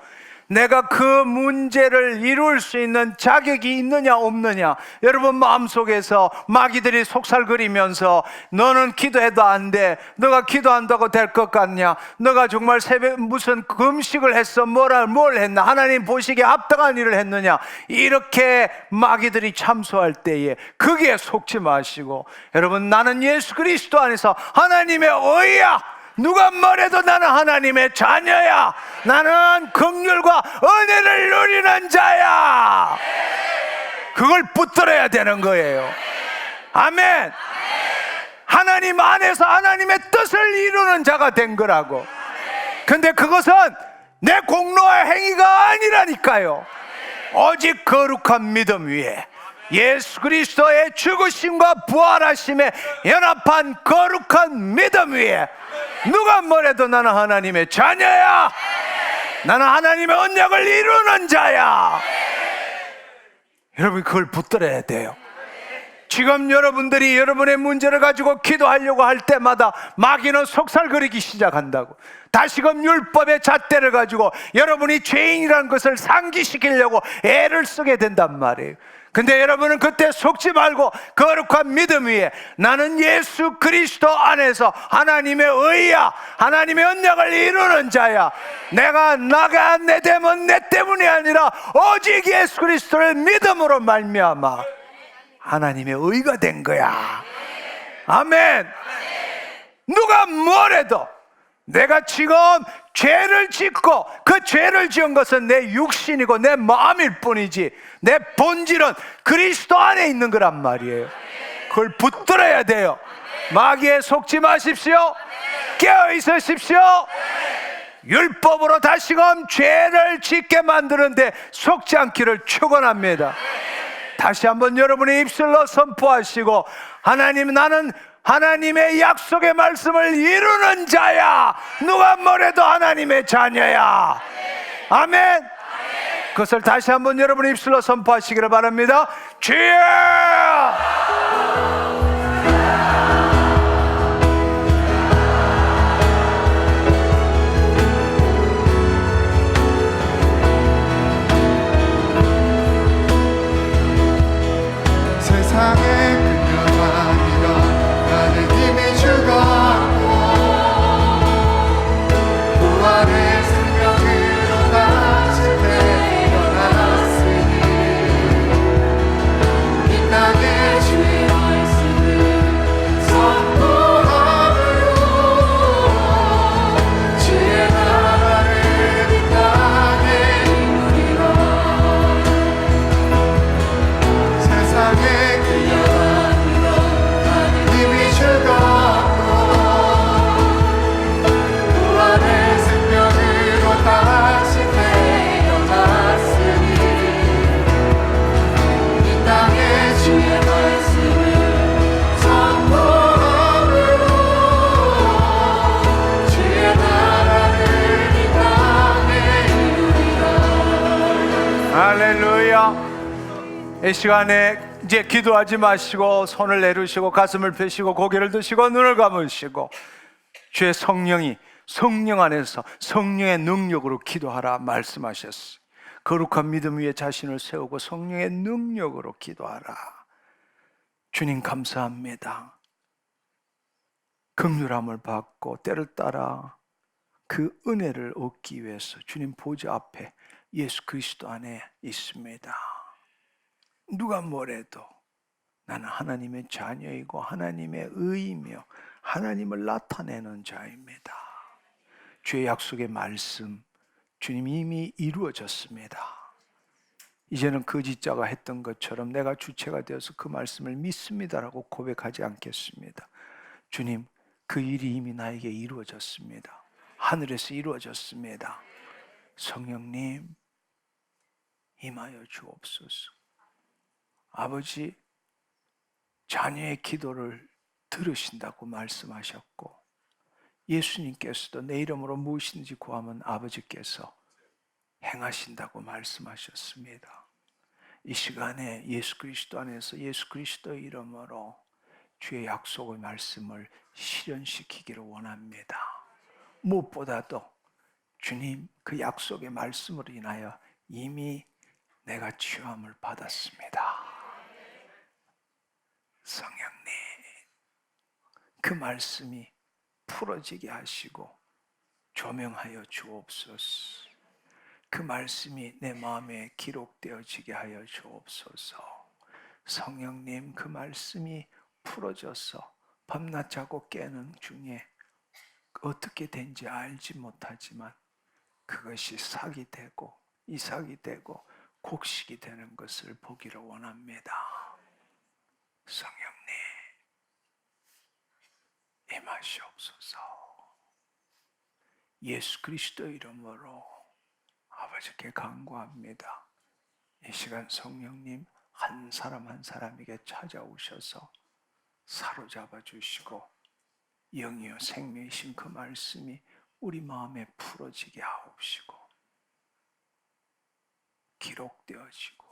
내가 그 문제를 이룰 수 있는 자격이 있느냐 없느냐. 여러분 마음속에서 마귀들이 속살거리면서 너는 기도해도 안 돼, 너가 기도한다고 될 것 같냐, 너가 정말 새벽 무슨 금식을 했어, 뭘 했나, 하나님 보시기에 합당한 일을 했느냐, 이렇게 마귀들이 참소할 때에 거기에 속지 마시고, 여러분 나는 예수 그리스도 안에서 하나님의 의야, 누가 뭐래도 나는 하나님의 자녀야, 나는 긍휼과 은혜를 누리는 자야, 그걸 붙들어야 되는 거예요. 아멘. 하나님 안에서 하나님의 뜻을 이루는 자가 된 거라고. 근데 그것은 내 공로와 행위가 아니라니까요. 오직 거룩한 믿음 위에 예수 그리스도의 죽으심과 부활하심에 연합한 거룩한 믿음 위에 누가 뭐래도 나는 하나님의 자녀야, 나는 하나님의 언약을 이루는 자야. 여러분 그걸 붙들어야 돼요. 지금 여러분들이 여러분의 문제를 가지고 기도하려고 할 때마다 마귀는 속살거리기 시작한다고. 다시금 율법의 잣대를 가지고 여러분이 죄인이라는 것을 상기시키려고 애를 쓰게 된단 말이에요. 근데 여러분은 그때 속지 말고 거룩한 믿음 위에 나는 예수 그리스도 안에서 하나님의 의야, 하나님의 언약을 이루는 자야, 내가 내 됨은 내 때문이 아니라 오직 예수 그리스도를 믿음으로 말미암아 하나님의 의가 된 거야. 아멘. 누가 뭐래도 내가 지금 죄를 짓고 그 죄를 지은 것은 내 육신이고 내 마음일 뿐이지 내 본질은 그리스도 안에 있는 거란 말이에요. 그걸 붙들어야 돼요. 마귀에 속지 마십시오. 깨어 있으십시오. 율법으로 다시금 죄를 짓게 만드는데 속지 않기를 축원합니다. 다시 한번 여러분의 입술로 선포하시고, 하나님, 나는 하나님의 약속의 말씀을 이루는 자야, 누가 뭐래도 하나님의 자녀야. 아멘. 그것을 다시 한번 여러분의 입술로 선포하시기를 바랍니다. 주여! 세상에 그녀가 이런 나는 이미 죽었고 부활의 생명으로 다시 태어났으니 이 땅에 주의 말씀을 선포함으로 주의 나라를 이 땅에 이루리라. 세상에 할렐루야. 이 시간에 이제 기도하지 마시고 손을 내리시고 가슴을 펴시고 고개를 드시고 눈을 감으시고 주의 성령이 성령 안에서 성령의 능력으로 기도하라 말씀하셨어요. 거룩한 믿음 위에 자신을 세우고 성령의 능력으로 기도하라. 주님 감사합니다. 긍휼함을 받고 때를 따라 그 은혜를 얻기 위해서 주님 보좌 앞에 예수 그리스도 안에 있습니다. 누가 뭐래도 나는 하나님의 자녀이고 하나님의 의이며 하나님을 나타내는 자입니다. 주의 약속의 말씀 주님 이미 이루어졌습니다. 이제는 거짓자가 했던 것처럼 내가 주체가 되어서 그 말씀을 믿습니다라고 고백하지 않겠습니다. 주님, 그 일이 이미 나에게 이루어졌습니다. 하늘에서 이루어졌습니다. 성령님 임하여 주옵소서. 아버지, 자녀의 기도를 들으신다고 말씀하셨고 예수님께서도 내 이름으로 무엇이든지 구하면 아버지께서 행하신다고 말씀하셨습니다. 이 시간에 예수 그리스도 안에서 예수 그리스도의 이름으로 주의 약속의 말씀을 실현시키기를 원합니다. 무엇보다도 주님, 그 약속의 말씀으로 인하여 이미 내가 치유함을 받았습니다. 성령님, 그 말씀이 풀어지게 하시고 조명하여 주옵소서. 그 말씀이 내 마음에 기록되어지게 하여 주옵소서. 성령님, 그 말씀이 풀어져서 밤낮 자고 깨는 중에 어떻게 된지 알지 못하지만 그것이 삭이 되고 이삭이 되고 곡식이 되는 것을 보기를 원합니다. 성령님, 임하시옵소서. 예수 그리스도 이름으로 아버지께 간구합니다. 이 시간 성령님 한 사람 한 사람에게 찾아오셔서 사로잡아 주시고 영이요 생명이신 그 말씀이 우리 마음에 풀어지게 하옵시고 기록되어지고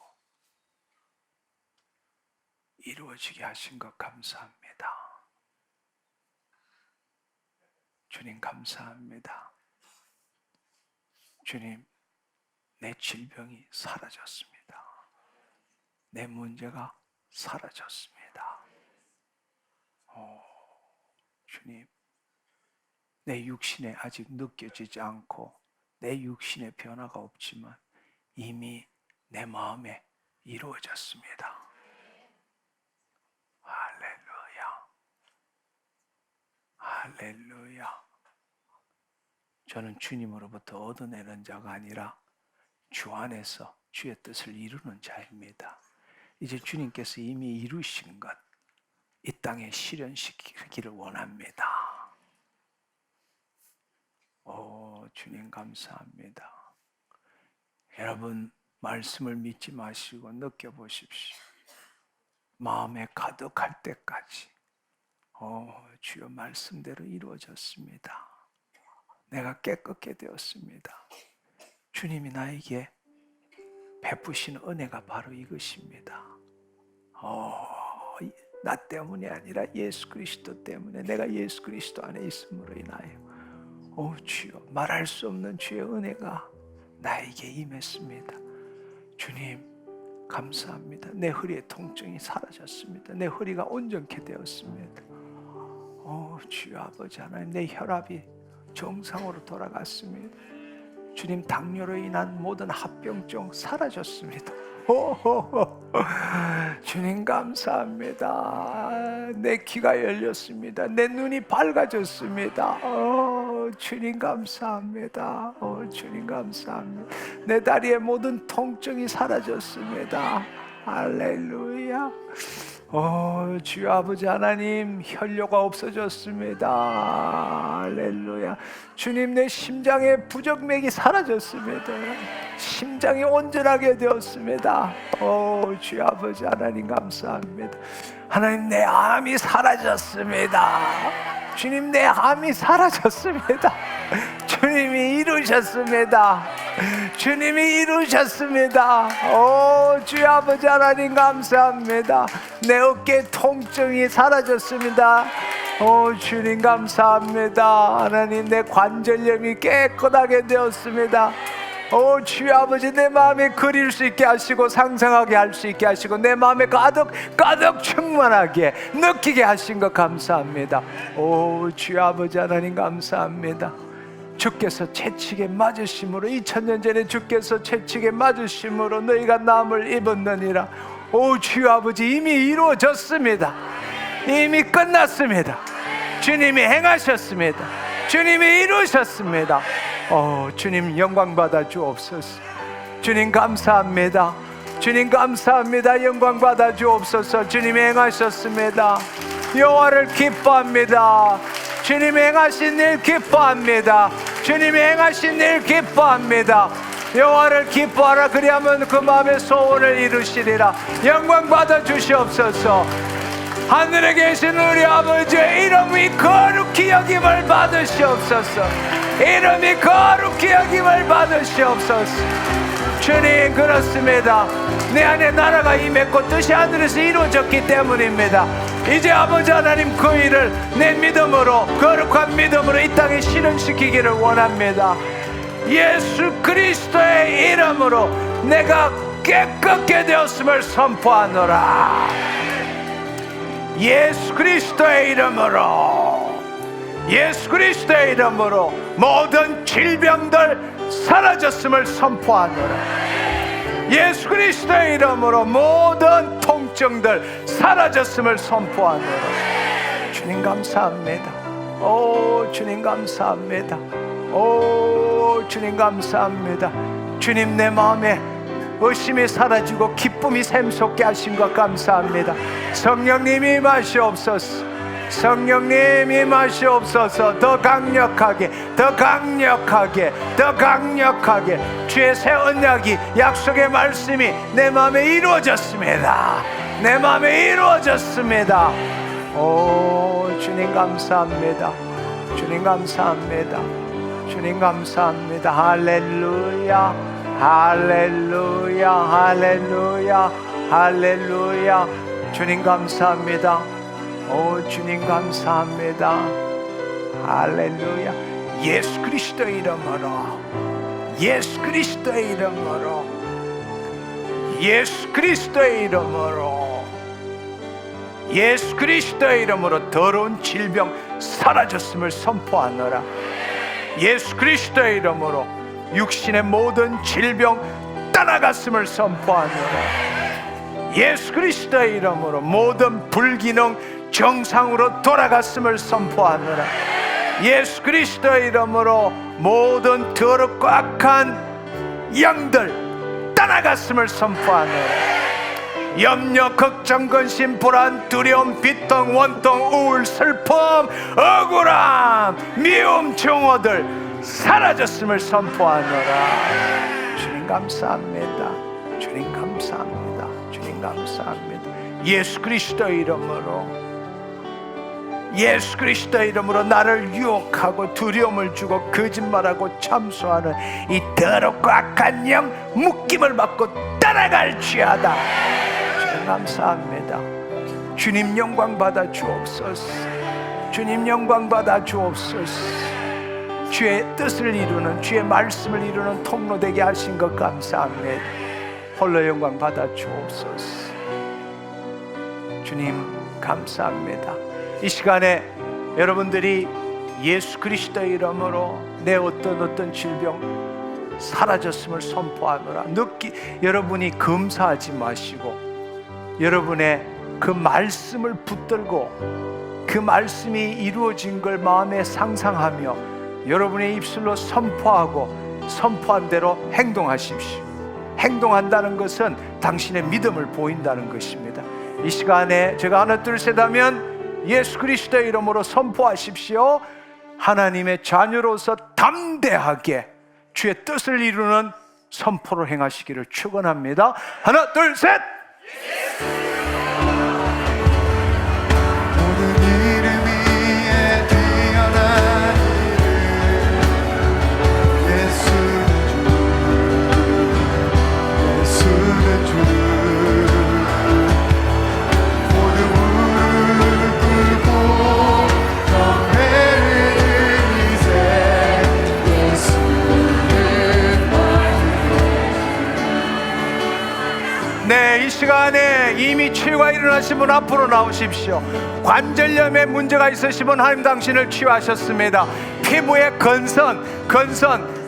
이루어지게 하신 것 감사합니다. 주님 감사합니다. 주님, 내 질병이 사라졌습니다. 내 문제가 사라졌습니다. 주님, 내 육신에 아직 느껴지지 않고 내 육신의 변화가 없지만 이미 내 마음에 이루어졌습니다. 할렐루야. 할렐루야. 저는 주님으로부터 얻어내는 자가 아니라 주 안에서 주의 뜻을 이루는 자입니다. 이제 주님께서 이미 이루신 것, 이 땅에 실현시키기를 원합니다. 오, 주님 감사합니다. 여러분, 말씀을 믿지 마시고 느껴보십시오. 마음에 가득할 때까지 주여 말씀대로 이루어졌습니다. 내가 깨끗게 되었습니다. 주님이 나에게 베푸신 은혜가 바로 이것입니다. 나 때문이 아니라 예수 그리스도 때문에, 내가 예수 그리스도 안에 있음으로 인하여 주여 말할 수 없는 주의 은혜가 나에게 임했습니다. 주님 감사합니다. 내 허리의 통증이 사라졌습니다. 내 허리가 온전케 되었습니다. 주여 아버지 하나님, 내 혈압이 정상으로 돌아갔습니다. 주님, 당뇨로 인한 모든 합병증 사라졌습니다. 주님 감사합니다. 내 귀가 열렸습니다. 내 눈이 밝아졌습니다. 주님 감사합니다. 주님 감사합니다. 내 다리의 모든 통증이 사라졌습니다. 할렐루야. 주여 아버지 하나님, 혈뇨가 없어졌습니다. 할렐루야. 주님, 내 심장의 부정맥이 사라졌습니다. 심장이 온전하게 되었습니다. 주여 아버지 하나님 감사합니다. 하나님, 내 암이 사라졌습니다. 주님, 내 암이 사라졌습니다. 주님이 이루셨습니다. 주님이 이루셨습니다. 주여 아버지 하나님 감사합니다. 내 어깨 통증이 사라졌습니다. 주님 감사합니다. 하나님, 내 관절염이 깨끗하게 되었습니다. 주여 아버지, 내 마음에 그릴 수 있게 하시고 상상하게 할 수 있게 하시고 내 마음에 가득 충만하게 느끼게 하신 것 감사합니다. 주여 아버지 하나님 감사합니다. 주께서 채찍에 맞으심으로, 2000년 전에 주께서 채찍에 맞으심으로 너희가 남을 입었느니라. 주여 아버지, 이미 이루어졌습니다. 이미 끝났습니다. 주님이 행하셨습니다. 주님이 이루셨습니다. 주님 영광 받아 주옵소서. 주님 감사합니다. 주님 감사합니다. 영광 받아 주옵소서. 주님이 행하셨습니다. 여호와를 기뻐합니다. 주님이 행하신 일 기뻐합니다. 주님이 행하신 일 기뻐합니다. 여호와를 기뻐하라. 그리하면 그 마음의 소원을 이루시리라. 영광 받아 주시옵소서. 하늘에 계신 우리 아버지의 이름이 거룩히 여김을 받으시옵소서. 이름이 거룩히 여김을 받으시옵소서. 주님, 그렇습니다. 내 안에 나라가 임했고 뜻이 하늘에서 이루어졌기 때문입니다. 이제 아버지 하나님, 그 일을 내 믿음으로, 거룩한 믿음으로 이 땅에 실현시키기를 원합니다. 예수 그리스도의 이름으로 내가 깨끗게 되었음을 선포하노라. 예수 그리스도의 이름으로, 예수 그리스도의 이름으로 모든 질병들 사라졌음을 선포하노라. 예수 그리스도의 이름으로 모든 통증들 사라졌음을 선포하노라. 주님 감사합니다. 오 주님 감사합니다. 오 주님 감사합니다. 주님 내 마음에 의심이 사라지고 기쁨이 샘솟게 하신 것 감사합니다. 성령님이 임하시옵소서. 성령님이 임하시옵소서. 더 강력하게, 더 강력하게, 더 강력하게 주의 새 언약이, 약속의 말씀이 내 마음에 이루어졌습니다. 내 마음에 이루어졌습니다. 오 주님 감사합니다. 주님 감사합니다. 주님 감사합니다. 할렐루야, 할렐루야, 할렐루야, 할렐루야. 주님 감사합니다. 오 주님 감사합니다. 할렐루야. 예수 그리스도의 이름으로, 예수 그리스도의 이름으로, 예수 그리스도의 이름으로, 예수 그리스도의 이름으로 더러운 질병 사라졌음을 선포하노라. 예수 그리스도의 이름으로 육신의 모든 질병 떠나갔음을 선포하노라. 예수 그리스도의 이름으로 모든 불기능 정상으로 돌아갔음을 선포하노라. 예수 그리스도의 이름으로 모든 더럽고 악한 영들 떠나갔음을 선포하노라. 염려, 걱정, 근심, 불안, 두려움, 비통, 원통, 우울, 슬픔, 억울함, 미움, 증오들 사라졌음을 선포하노라. 주님 감사합니다. 주님 감사합니다. 주님 감사합니다. 예수 그리스도의 이름으로, 예수 그리스도의 이름으로 나를 유혹하고 두려움을 주고 거짓말하고 참소하는 이 더럽고 악한 영 묶임을 받고 따라갈지어다. 주님 감사합니다. 주님 영광 받아 주옵소서. 주님 영광 받아 주옵소서. 주의 뜻을 이루는, 주의 말씀을 이루는 통로 되게 하신 것 감사합니다. 홀로 영광 받아 주옵소서. 주님 감사합니다. 이 시간에 여러분들이 예수 그리스도의 이름으로 내 어떤 질병 사라졌음을 선포하노라. 여러분이 검사하지 마시고 여러분의 그 말씀을 붙들고 그 말씀이 이루어진 걸 마음에 상상하며 여러분의 입술로 선포하고 선포한 대로 행동하십시오. 행동한다는 것은 당신의 믿음을 보인다는 것입니다. 이 시간에 제가 하나 둘 셋 하면 예수 그리스도의 이름으로 선포하십시오. 하나님의 자녀로서 담대하게 주의 뜻을 이루는 선포를 행하시기를 축원합니다. 하나 둘 셋. 모든 이름 위에 뛰어난 이름 예수는 주 모든 무릎 꿇고 경배를 드리세 예수는 네, 이 시간에 이미 치유가 일어나신 분 앞으로 나오십시오. 관절염에 문제가 있으신 분 하나님 당신을 치유하셨습니다. 피부의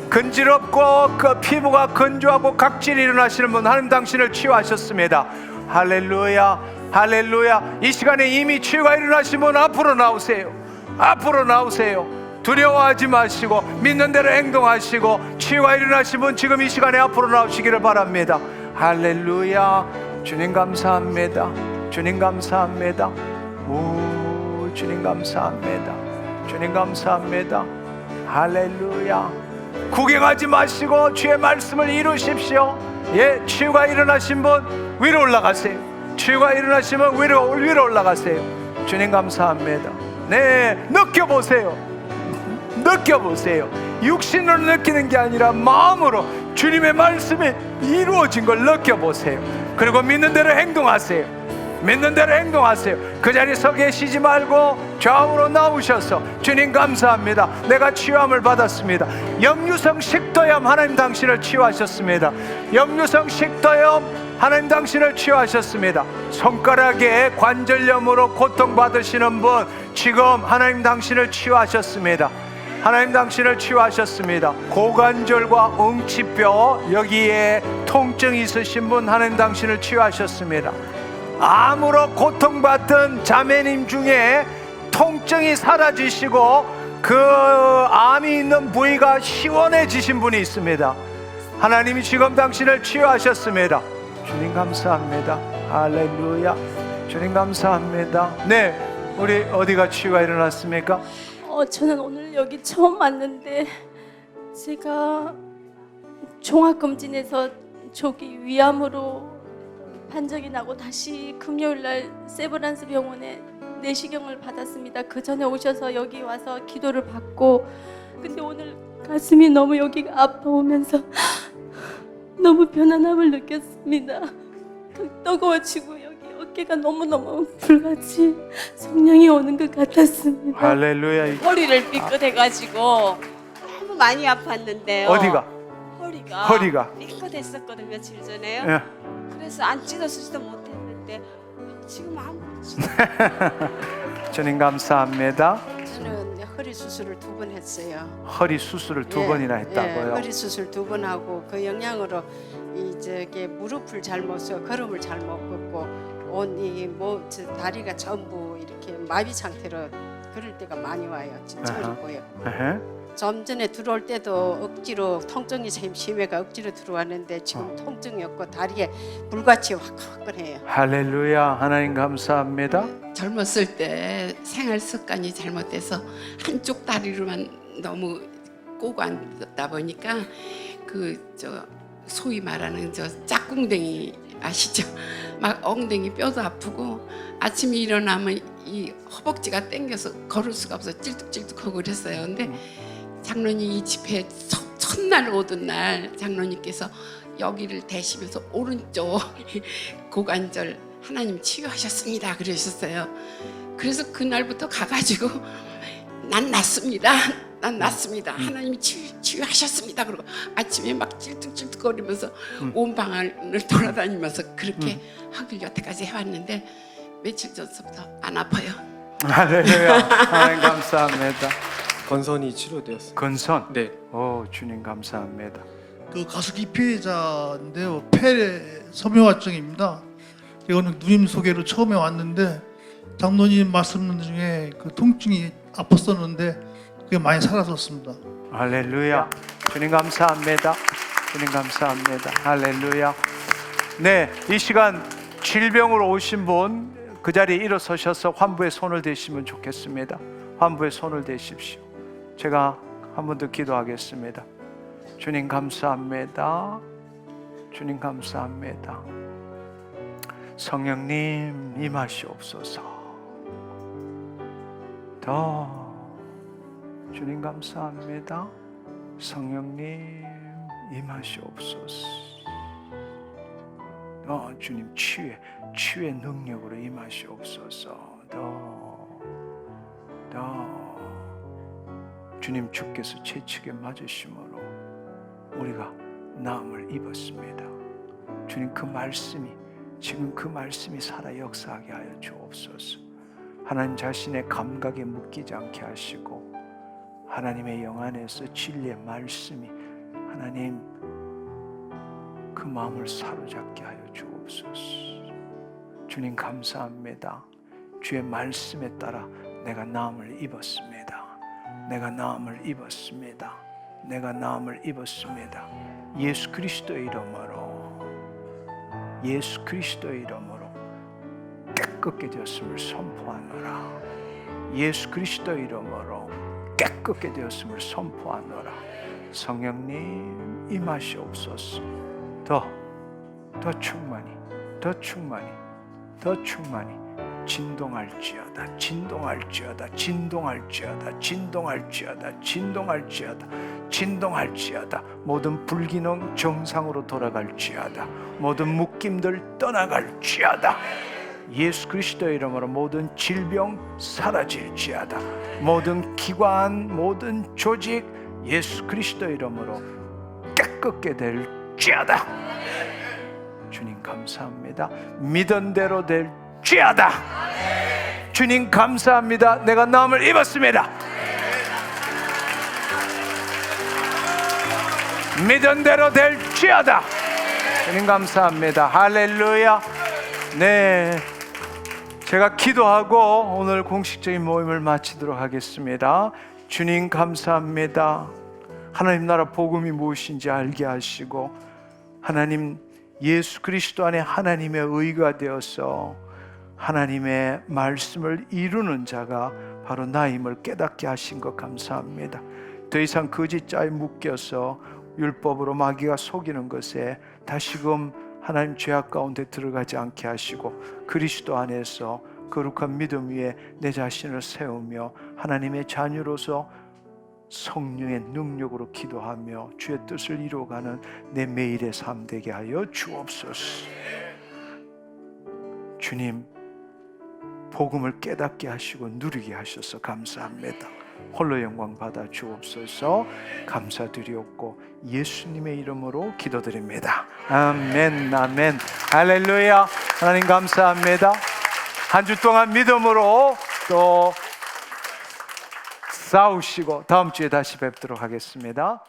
건지럽고 그 피부가 건조하고 각질이 일어나시는 분 하나님 당신을 치유하셨습니다. 할렐루야, 할렐루야. 이 시간에 이미 치유가 일어나신 분 앞으로 나오세요. 앞으로 나오세요. 두려워하지 마시고 믿는 대로 행동하시고 치유가 일어나신 분 지금 이 시간에 앞으로 나오시기를 바랍니다. 할렐루야. 주님 감사합니다. 주님 감사합니다. 오 주님 감사합니다. 주님 감사합니다. 할렐루야. 구경하지 마시고 주의 말씀을 이루십시오. 예, 치유가 일어나신 분 위로 올라가세요. 치유가 일어나시면 위로 올라가세요. 주님 감사합니다. 네, 느껴보세요. 느껴보세요. 육신으로 느끼는 게 아니라 마음으로 주님의 말씀이 이루어진 걸 느껴보세요. 그리고 믿는 대로 행동하세요. 믿는 대로 행동하세요. 그 자리에 서 계시지 말고 좌우로 나오셔서 주님 감사합니다. 내가 치유함을 받았습니다. 역류성 식도염 하나님 당신을 치유하셨습니다. 역류성 식도염 하나님 당신을 치유하셨습니다. 손가락에 관절염으로 고통받으시는 분 지금 하나님 당신을 치유하셨습니다. 하나님 당신을 치유하셨습니다. 고관절과 엉치뼈 여기에 통증이 있으신 분 하나님 당신을 치유하셨습니다. 암으로 고통받던 자매님 중에 통증이 사라지시고 그 암이 있는 부위가 시원해지신 분이 있습니다. 하나님이 지금 당신을 치유하셨습니다. 주님 감사합니다. 할렐루야. 주님 감사합니다. 네, 우리 어디가 치유가 일어났습니까? 저는 오늘 여기 처음 왔는데 제가 종합검진에서 조기 위암으로 판정이 나고 다시 금요일날 세브란스 병원에 내시경을 받았습니다. 그 전에 오셔서 여기 와서 기도를 받고 근데 오늘 가슴이 너무 여기가 아파오면서 너무 편안함을 느꼈습니다. 뜨거워지고 여기 어깨가 너무너무 불같이 성령이 오는 것 같았습니다. 할렐루야. 허리를 삐끗해가지고 너무 많이 아팠는데요. 어디가? 허리가 삐끗했었거든요 며칠 전에요. 예. 그래서 안 찢어지지도 못했는데 지금 아무렇지. 주님 감사합니다. 저는 허리 수술을 2번 했어요. 허리 수술을 2번이나 했다고요? 허리 수술 2번 하고 그 영향으로 이 저기 무릎을 잘못 서 걸음을 잘못 걷고 온이뭐 다리가 전부 이렇게 마비 상태로 그럴 때가 많이 와요. 진짜 아하. 어렵고요. 에헤. 좀 전에 들어올 때도 억지로 통증이 심해가 억지로 들어왔는데 지금 통증이 없고 다리에 불같이 화끈해요. 할렐루야. 하나님 감사합니다. 젊었을 때 생활 습관이 잘못돼서 한쪽 다리로만 너무 꼬고 앉다 보니까 그 소위 말하는 짝꿍댕이 아시죠? 막 엉덩이 뼈도 아프고 아침에 일어나면 이 허벅지가 땡겨서 걸을 수가 없어 찔뚝찔뚝하고 그랬어요. 근데 장로님 이 집회 첫날 오던 날 장로님께서 여기를 대시면서 오른쪽 고관절 하나님 치유하셨습니다 그러셨어요. 그래서 그날부터 가가지고 난 낫습니다. 난 낫습니다. 하나님이 치유하셨습니다. 그러고 아침에 막 찔뚝찔뚝거리면서 온 방을 돌아다니면서 그렇게 하길 여태까지 해왔는데 며칠 전부터 안 아파요. 할렐루야. 하나님 감사합니다. 건선이 치료되었습니다. 건선. 네. 오, 주님 감사합니다. 그 가습기 피해자인데요. 폐 섬유화증입니다. 이거는 누님 소개로 처음에 왔는데 장로님 말씀 중에 그 통증이 아팠었는데 그게 많이 사라졌습니다. 할렐루야. 주님 감사합니다. 주님 감사합니다. 할렐루야. 네, 이 시간 질병으로 오신 분 그 자리에 일어서셔서 환부에 손을 대시면 좋겠습니다. 환부에 손을 대십시오. 제가 한 번 더 기도하겠습니다. 주님 감사합니다. 주님 감사합니다. 성령님 임하시옵소서. 더 주님 감사합니다. 성령님 임하시옵소서. 주님 치유의 능력으로 임하시옵소서. 더 주님 주께서 채찍에 맞으심으로 우리가 나음을 입었습니다. 주님 그 말씀이 지금 그 말씀이 살아 역사하게 하여 주옵소서. 하나님 자신의 감각에 묶이지 않게 하시고 하나님의 영 안에서 진리의 말씀이 하나님 그 마음을 사로잡게 하여 주옵소서. 주님 감사합니다. 주의 말씀에 따라 내가 나음을 입었습니다. 내가 나음을 입었습니다. 내가 나음을 입었습니다. 예수 그리스도의 이름으로 예수 그리스도의 이름으로 깨끗게 되었음을 선포하노라. 예수 그리스도의 이름으로 깨끗게 되었음을 선포하노라. 성령님 임하시옵소서. 더 충만히 더 충만히 더 충만히 진동할지어다 진동할지어다 진동할지어다 진동할지어다 진동할지어다 진동할지어다. 모든 불기능 정상으로 돌아갈지어다. 모든 묶임들 떠나갈지어다. 예수 그리스도의 이름으로 모든 질병 사라질지어다. 모든 기관, 모든 조직 예수 그리스도의 이름으로 깨끗게 될지어다. 주님 감사합니다. 믿은 대로 될지어다. 주님 감사합니다. 내가 나음을 입었습니다. 믿은 대로 될지어다. 주님 감사합니다. 할렐루야. 네, 제가 기도하고 오늘 공식적인 모임을 마치도록 하겠습니다. 주님 감사합니다. 하나님 나라 복음이 무엇인지 알게 하시고 하나님 예수 그리스도 안에 하나님의 의가 되어서 하나님의 말씀을 이루는 자가 바로 나임을 깨닫게 하신 것 감사합니다. 더 이상 거짓자에 묶여서 율법으로 마귀가 속이는 것에 다시금 하나님 죄악 가운데 들어가지 않게 하시고 그리스도 안에서 거룩한 믿음 위에 내 자신을 세우며 하나님의 자녀로서 성령의 능력으로 기도하며 주의 뜻을 이루어가는 내 매일의 삶 되게 하여 주옵소서. 주님, 복음을 깨닫게 하시고 누리게 하셔서 감사합니다. 홀로 영광 받아 주옵소서. 감사드리옵고 예수님의 이름으로 기도드립니다. 아멘, 아멘, 할렐루야. 하나님 감사합니다. 한 주 동안 믿음으로 또 싸우시고 다음 주에 다시 뵙도록 하겠습니다.